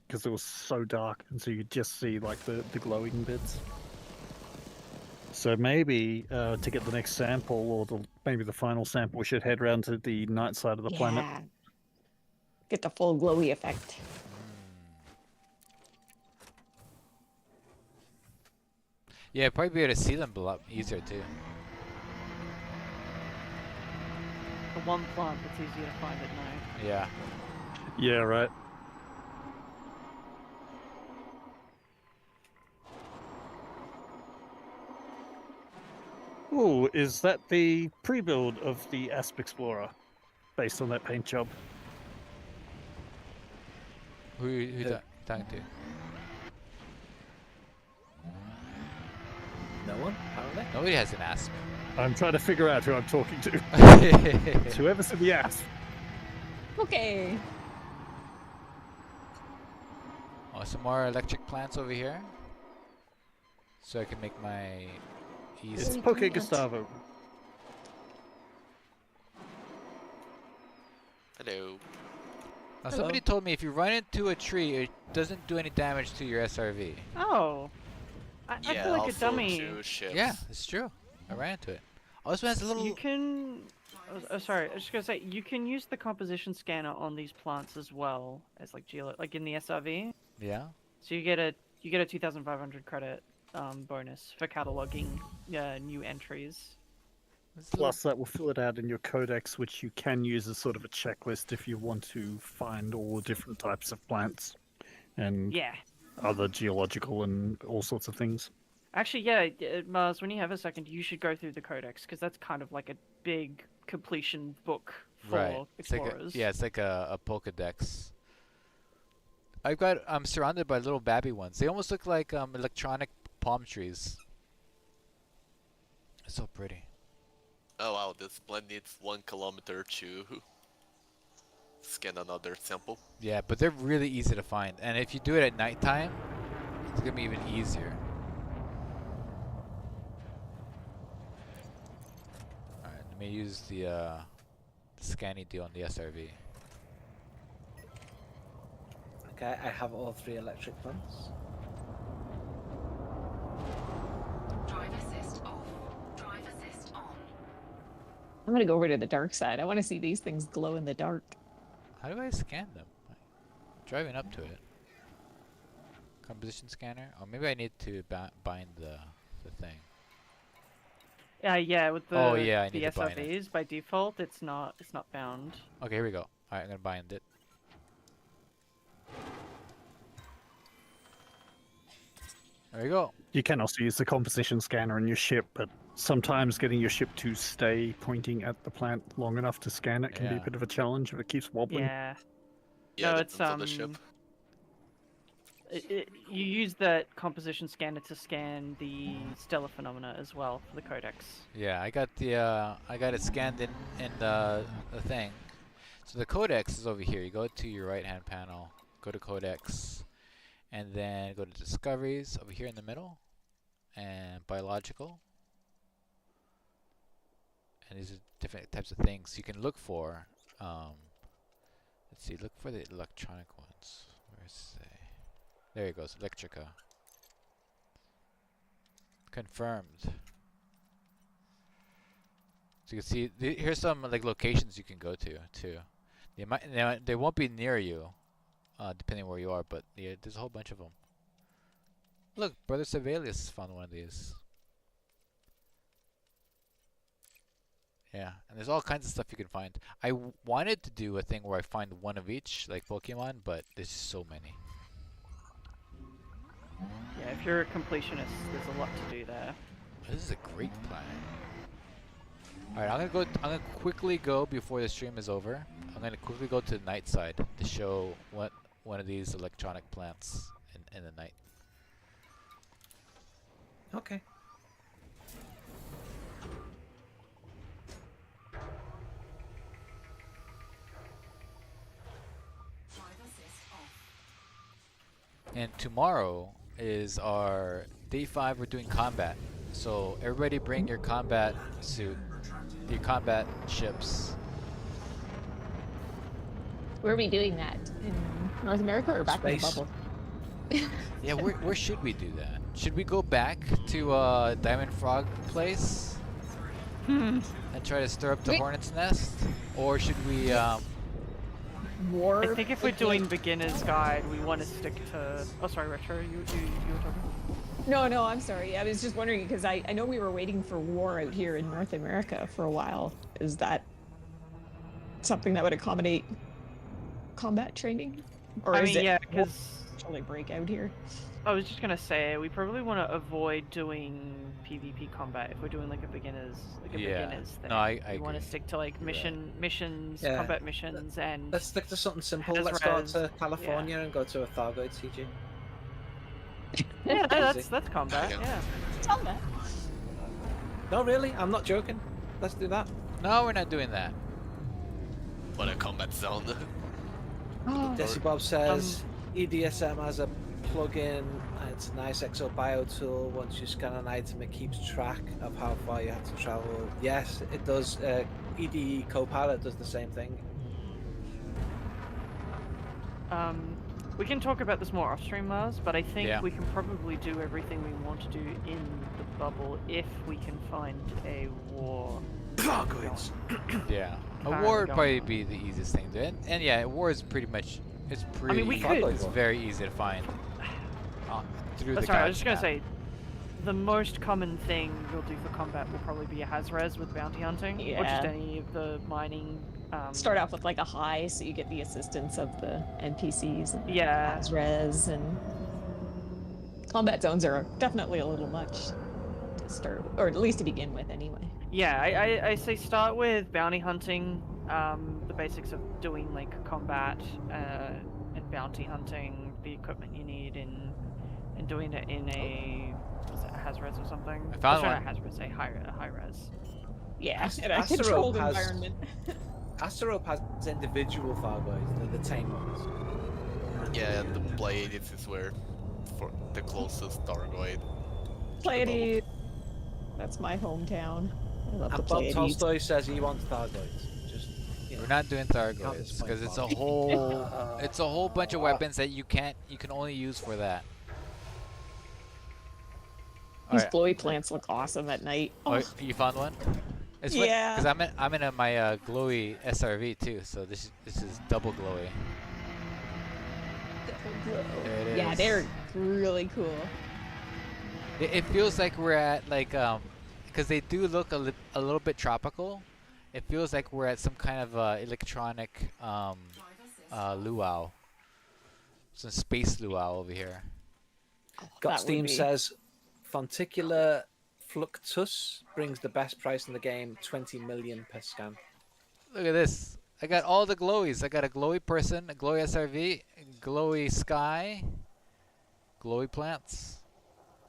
because it was so dark, and so you just see like the glowing bits. So maybe to get the next sample, or maybe the final sample, we should head round to the night side of the planet. Yeah. Get the full glowy effect. Yeah, probably be able to see them a lot easier too. The one plant that's easier to find at night. Yeah. Yeah, right. Ooh, is that the pre-build of the Asp Explorer, based on that paint job? Who Who? talking to? No one, apparently. Nobody has an asp. I'm trying to figure out who I'm talking to. It's whoever's in the Asp. Okay. Oh, some more electric plants over here. So I can make my It's easy. Poke Gustavo. Hello. Now somebody told me if you run into a tree, it doesn't do any damage to your SRV. Oh. I Yeah, feel like a also dummy. two ships. Yeah, it's true. I ran into it. Oh, this one has a little. You can. Oh, sorry, I was just gonna say you can use the composition scanner on these plants as well as like like in the SRV. Yeah. So you get a 2,500 credit bonus for cataloging new entries. This Plus, that will fill it out in your codex, which you can use as sort of a checklist if you want to find all the different types of plants and Yeah. other geological and all sorts of things. Actually, yeah, Mars, when you have a second, you should go through the codex because that's kind of like a big completion book for right. It's like explorers. it's like a Pokedex. I'm surrounded by little babby ones. They almost look like electronic palm trees. It's so pretty. Oh wow, this blend needs 1 kilometer to scan another sample. Yeah, but they're really easy to find. And if you do it at nighttime, it's gonna be even easier. Alright, let me use the scanny deal on the SRV. Okay, I have all 3 electric plants. Drive assist off. Drive assist on. I'm gonna go over to the dark side. I want to see these things glow in the dark. How do I scan them? Driving up to it. Composition scanner? Or maybe I need to bind the thing. Yeah, with the Oh, yeah, I the need to bind it. SRVs by default, it's not bound. Okay, here we go. Alright, I'm gonna bind it. There we go. You can also use the composition scanner on your ship, but sometimes getting your ship to stay pointing at the plant long enough to scan it can be a Yeah. bit of a challenge if it keeps wobbling. Yeah. Yeah, No, depends on the ship. You use that composition scanner to scan the stellar phenomena as well for the codex. Yeah, I got it scanned in the thing. So the codex is over here. You go to your right hand panel, go to codex, and then go to discoveries over here in the middle, and biological. And these are different types of things you can look for. Let's see, look for the electronic ones. Where's they? There it goes, Electrica. Confirmed. So you can see, here's some like locations you can go to too. They won't be near you, depending where you are, but yeah, there's a whole bunch of them. Look, Brother Sevelius found one of these. Yeah, and there's all kinds of stuff you can find. I wanted to do a thing where I find one of each, like Pokemon, but there's so many. Yeah, if you're a completionist, there's a lot to do there. This is a great planet. Alright, I'm gonna quickly go before the stream is over. I'm gonna quickly go to the night side to show what one of these electronic plants in the night. Okay. And tomorrow is our day 5. We're doing combat. So everybody bring your combat suit, your combat ships. Where are we doing that? In North America or back in the Space. bubble? Yeah, where should we do that? Should we go back to Diamond Frog place and try to stir up the Wait. hornet's nest, or should we? War. I think if we're doing beginner's guide, we want to stick to. Oh, sorry, Retro. You were talking. No, I'm sorry. I was just wondering because I know we were waiting for war out here in North America for a while. Is that something that would accommodate combat training? Or I is mean, it yeah, war because actually break out here? I was just gonna say we probably want to avoid doing PvP combat if we're doing like a beginners Yeah. beginners thing. No, I we want to agree. stick to like You're right. missions, Yeah. combat missions, and Let's stick to something simple. Has Let's go out res, to California and go to a Thargoid CG. yeah, Easy. that's combat. Yeah. Yeah. Tell that. No, really, I'm not joking. Let's do that. No, we're not doing that. What a combat zone. Oh, Desi Bob says EDSM has a plugin. And it's a nice exobio tool. Once you scan an item, it keeps track of how far you have to travel. Yes, it does. EDE Copilot does the same thing. We can talk about this more off stream, Mars, but I think Yeah. we can probably do everything we want to do in the bubble if we can find a war. Thargoids. Yeah. A Kinda war would going probably on. be the easiest thing to do. And yeah, a war is pretty much. It's pretty. mean, we could- It's very easy to find. Through Oh, the sorry, I guide was just gonna map. say, the most common thing you'll do for combat will probably be a Hazres with bounty hunting, or just Yeah. any of the mining. start off with like a high, so you get the assistance of the NPCs and Yeah. res and combat zones are definitely a little much to start, or at least to begin with, anyway. Yeah, I say start with bounty hunting, the basics of doing like combat and bounty hunting, the equipment you need, and doing it in a was it a Hazres or something? I found Sorry, one. not Hazres, a high res. Yeah, Ast- in a Asterope controlled has- environment. Asterope has individual Thargoids, they're the tame ones. Yeah, the Pleiades is where for the closest Thargoid. Pleiades. That's my hometown. I love the And Bob Pleiades. Tolstoy says he wants Thargoids. Just, you know. We're not doing Thargoids disappoint because it's a Bob. whole bunch of weapons that you can only use for that. These Alright. glowy plants look awesome at night. Oh, you found one? It's Yeah. Because I'm in my glowy SRV too, so this is double glowy. There it Yeah, is. they're really cool. It feels like we're at like because they do look a little bit tropical. It feels like we're at some kind of electronic luau, some space luau over here. Got That would Steam be- says Fonticular Fluctus brings the best price in the game, 20 million per scan. Look at this. I got all the glowies. I got a glowy person, a glowy SRV, a glowy sky, glowy plants,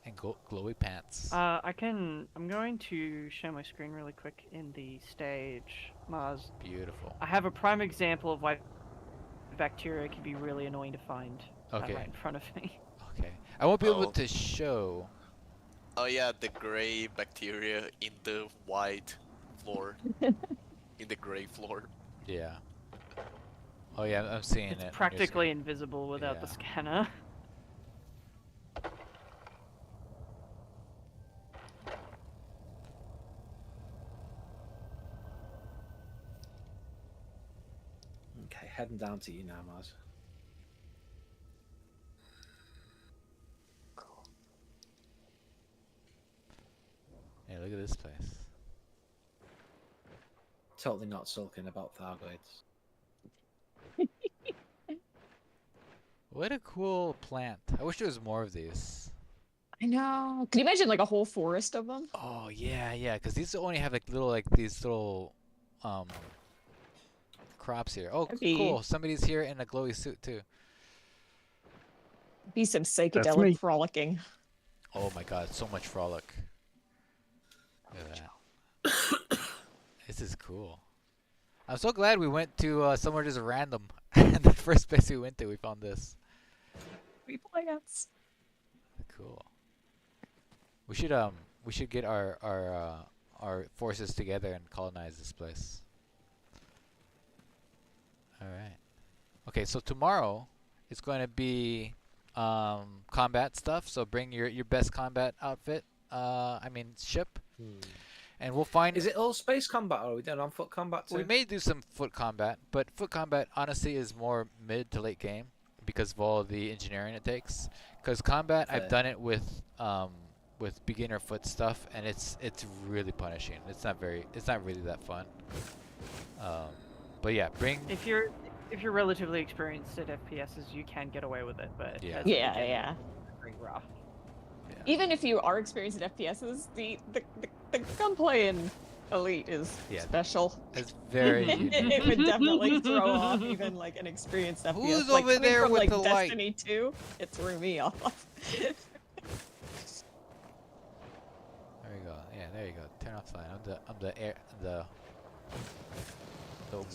and glowy pants. I'm going to share my screen really quick in the stage, Mars. Beautiful. I have a prime example of why bacteria can be really annoying to find. Okay. Right in front of me. Okay. I won't be able Oh. to show. Oh yeah, the gray bacteria in the white floor. In the gray floor. Yeah. Oh yeah, I'm seeing It's it. on your practically screen. invisible without the Yeah. scanner. Okay, heading down to you now, Mars. Yeah, look at this place. Totally not sulking about Thargoids. What a cool plant. I wish there was more of these. I know. Can you imagine like a whole forest of them? Oh yeah, yeah, because these only have like these little crops here. Oh, That'd be- cool. Somebody's here in a glowy suit too. Be some me. psychedelic frolicking. Oh my god, so much frolic. Look at that. This is cool. I'm so glad we went to somewhere just random. The first place we went to, we found this. enemy plants. Cool. We should get our forces together and colonize this place. All right. Okay, so tomorrow it's going to be combat stuff. So bring your best combat outfit. I mean ship, and we'll find. Is it all space combat, or are we doing on foot combat too? We may do some foot combat, but foot combat honestly is more mid to late game because of all the engineering it takes. Because combat, I've Fair. done it with beginner foot stuff, and it's really punishing. It's not really that fun. But yeah, bring. If you're relatively experienced at FPSs, you can get away with it, but Yeah. as a Yeah, beginner, yeah. it's very rough. Even if you are experienced at FPSs, the gunplay in Elite is Yeah. special. It's very. unique. It would definitely throw off even like an experienced FPS. Who's like, over coming there from, with like, the light? Destiny 2, it threw me off. There you go. Yeah, there you go. Turn off the light. I'm the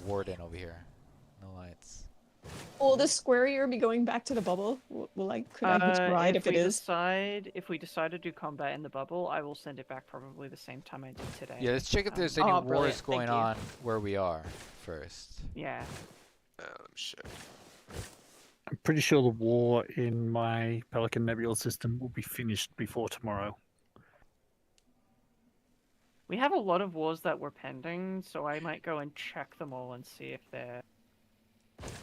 warden over here. No lights. Will the square year be going back to the bubble? Could I hitch a ride if it is? If we decide to do combat in the bubble, I will send it back probably the same time I did today. Yeah, let's check if there's any Oh, wars brilliant. Thank going you. on where we are first. Yeah. Shit. I'm pretty sure the war in my Pelican Nebula system will be finished before tomorrow. We have a lot of wars that were pending, so I might go and check them all and see if they're...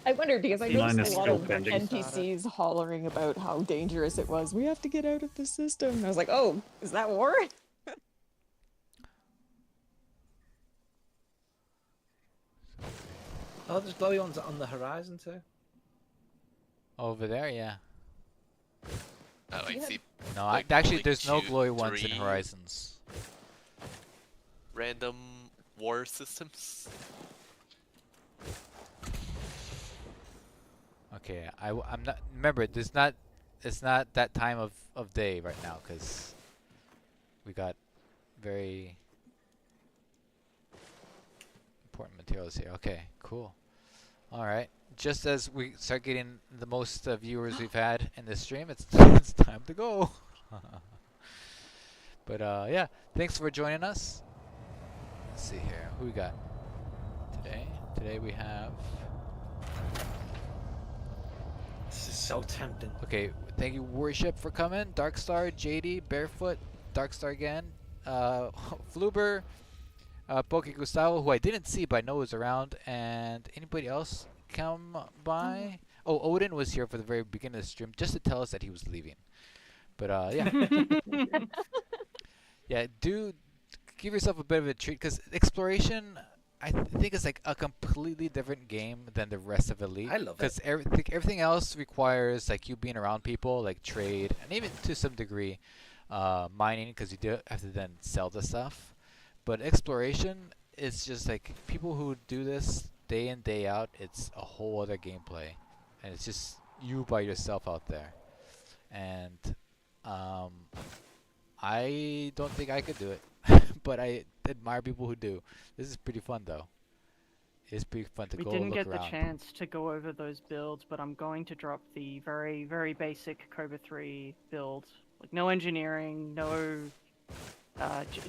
I wonder because I Mine noticed is a lot still of pending. NPCs hollering about how dangerous it was. We have to get out of the system. And I was like, oh, is that war? Oh, there's glowy ones on the horizon too. Over there, yeah. Oh, I Yeah. see No, Like, actually, like there's no 2, glowy ones in 3. Horizons. random war systems. Okay, I'm not. Remember, it's not that time of day right now because we got very important materials here. Okay, cool. All right. Just as we start getting the most viewers we've had in this stream, it's it's time to go. But yeah, thanks for joining us. Let's see here, who we got today? Today we have. This is so tempting. Okay, thank you, Worship, for coming. Darkstar, JD, Barefoot, Darkstar again, Fluber, Poke Gustavo, who I didn't see but I know was around, and anybody else come by? Oh, Odin was here for the very beginning of the stream just to tell us that he was leaving. But yeah, yeah, do give yourself a bit of a treat because exploration. I think it's like a completely different game than the rest of Elite. I love it. Because everything else requires like you being around people, like trade, and even to some degree, mining, because you do have to then sell the stuff. But exploration is just like people who do this day in day out. It's a whole other gameplay, and it's just you by yourself out there. And I don't think I could do it, but I admire people who do. This is pretty fun though. It's pretty fun to We go didn't look get around. the chance to go over those builds, but I'm going to drop the very, very basic Cobra 3 build. Like, no engineering, no...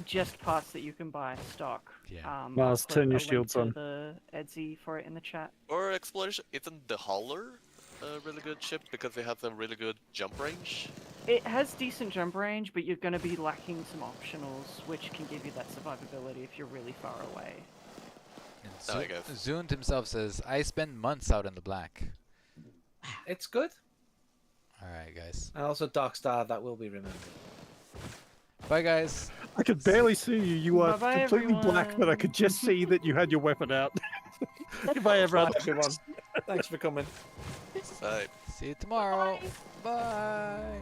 just parts that you can buy stock. Yeah. Mars, I'll put turn your a link shields to on. the Etsy for it in the chat. Or exploration, isn't the Hauler a really good ship because it has a really good jump range? It has decent jump range, but you're going to be lacking some optionals, which can give you that survivability if you're really far away. And Oh, I guess. Zund himself says, I spend months out in the black. It's good. Alright, guys. And also Darkstar, that will be remembered. Bye, guys. I could barely see you. You were Bye-bye, completely black, but I could just see that you had your weapon out. Goodbye, everyone. Bye, everyone. Thanks for coming. Bye. See you tomorrow. Bye.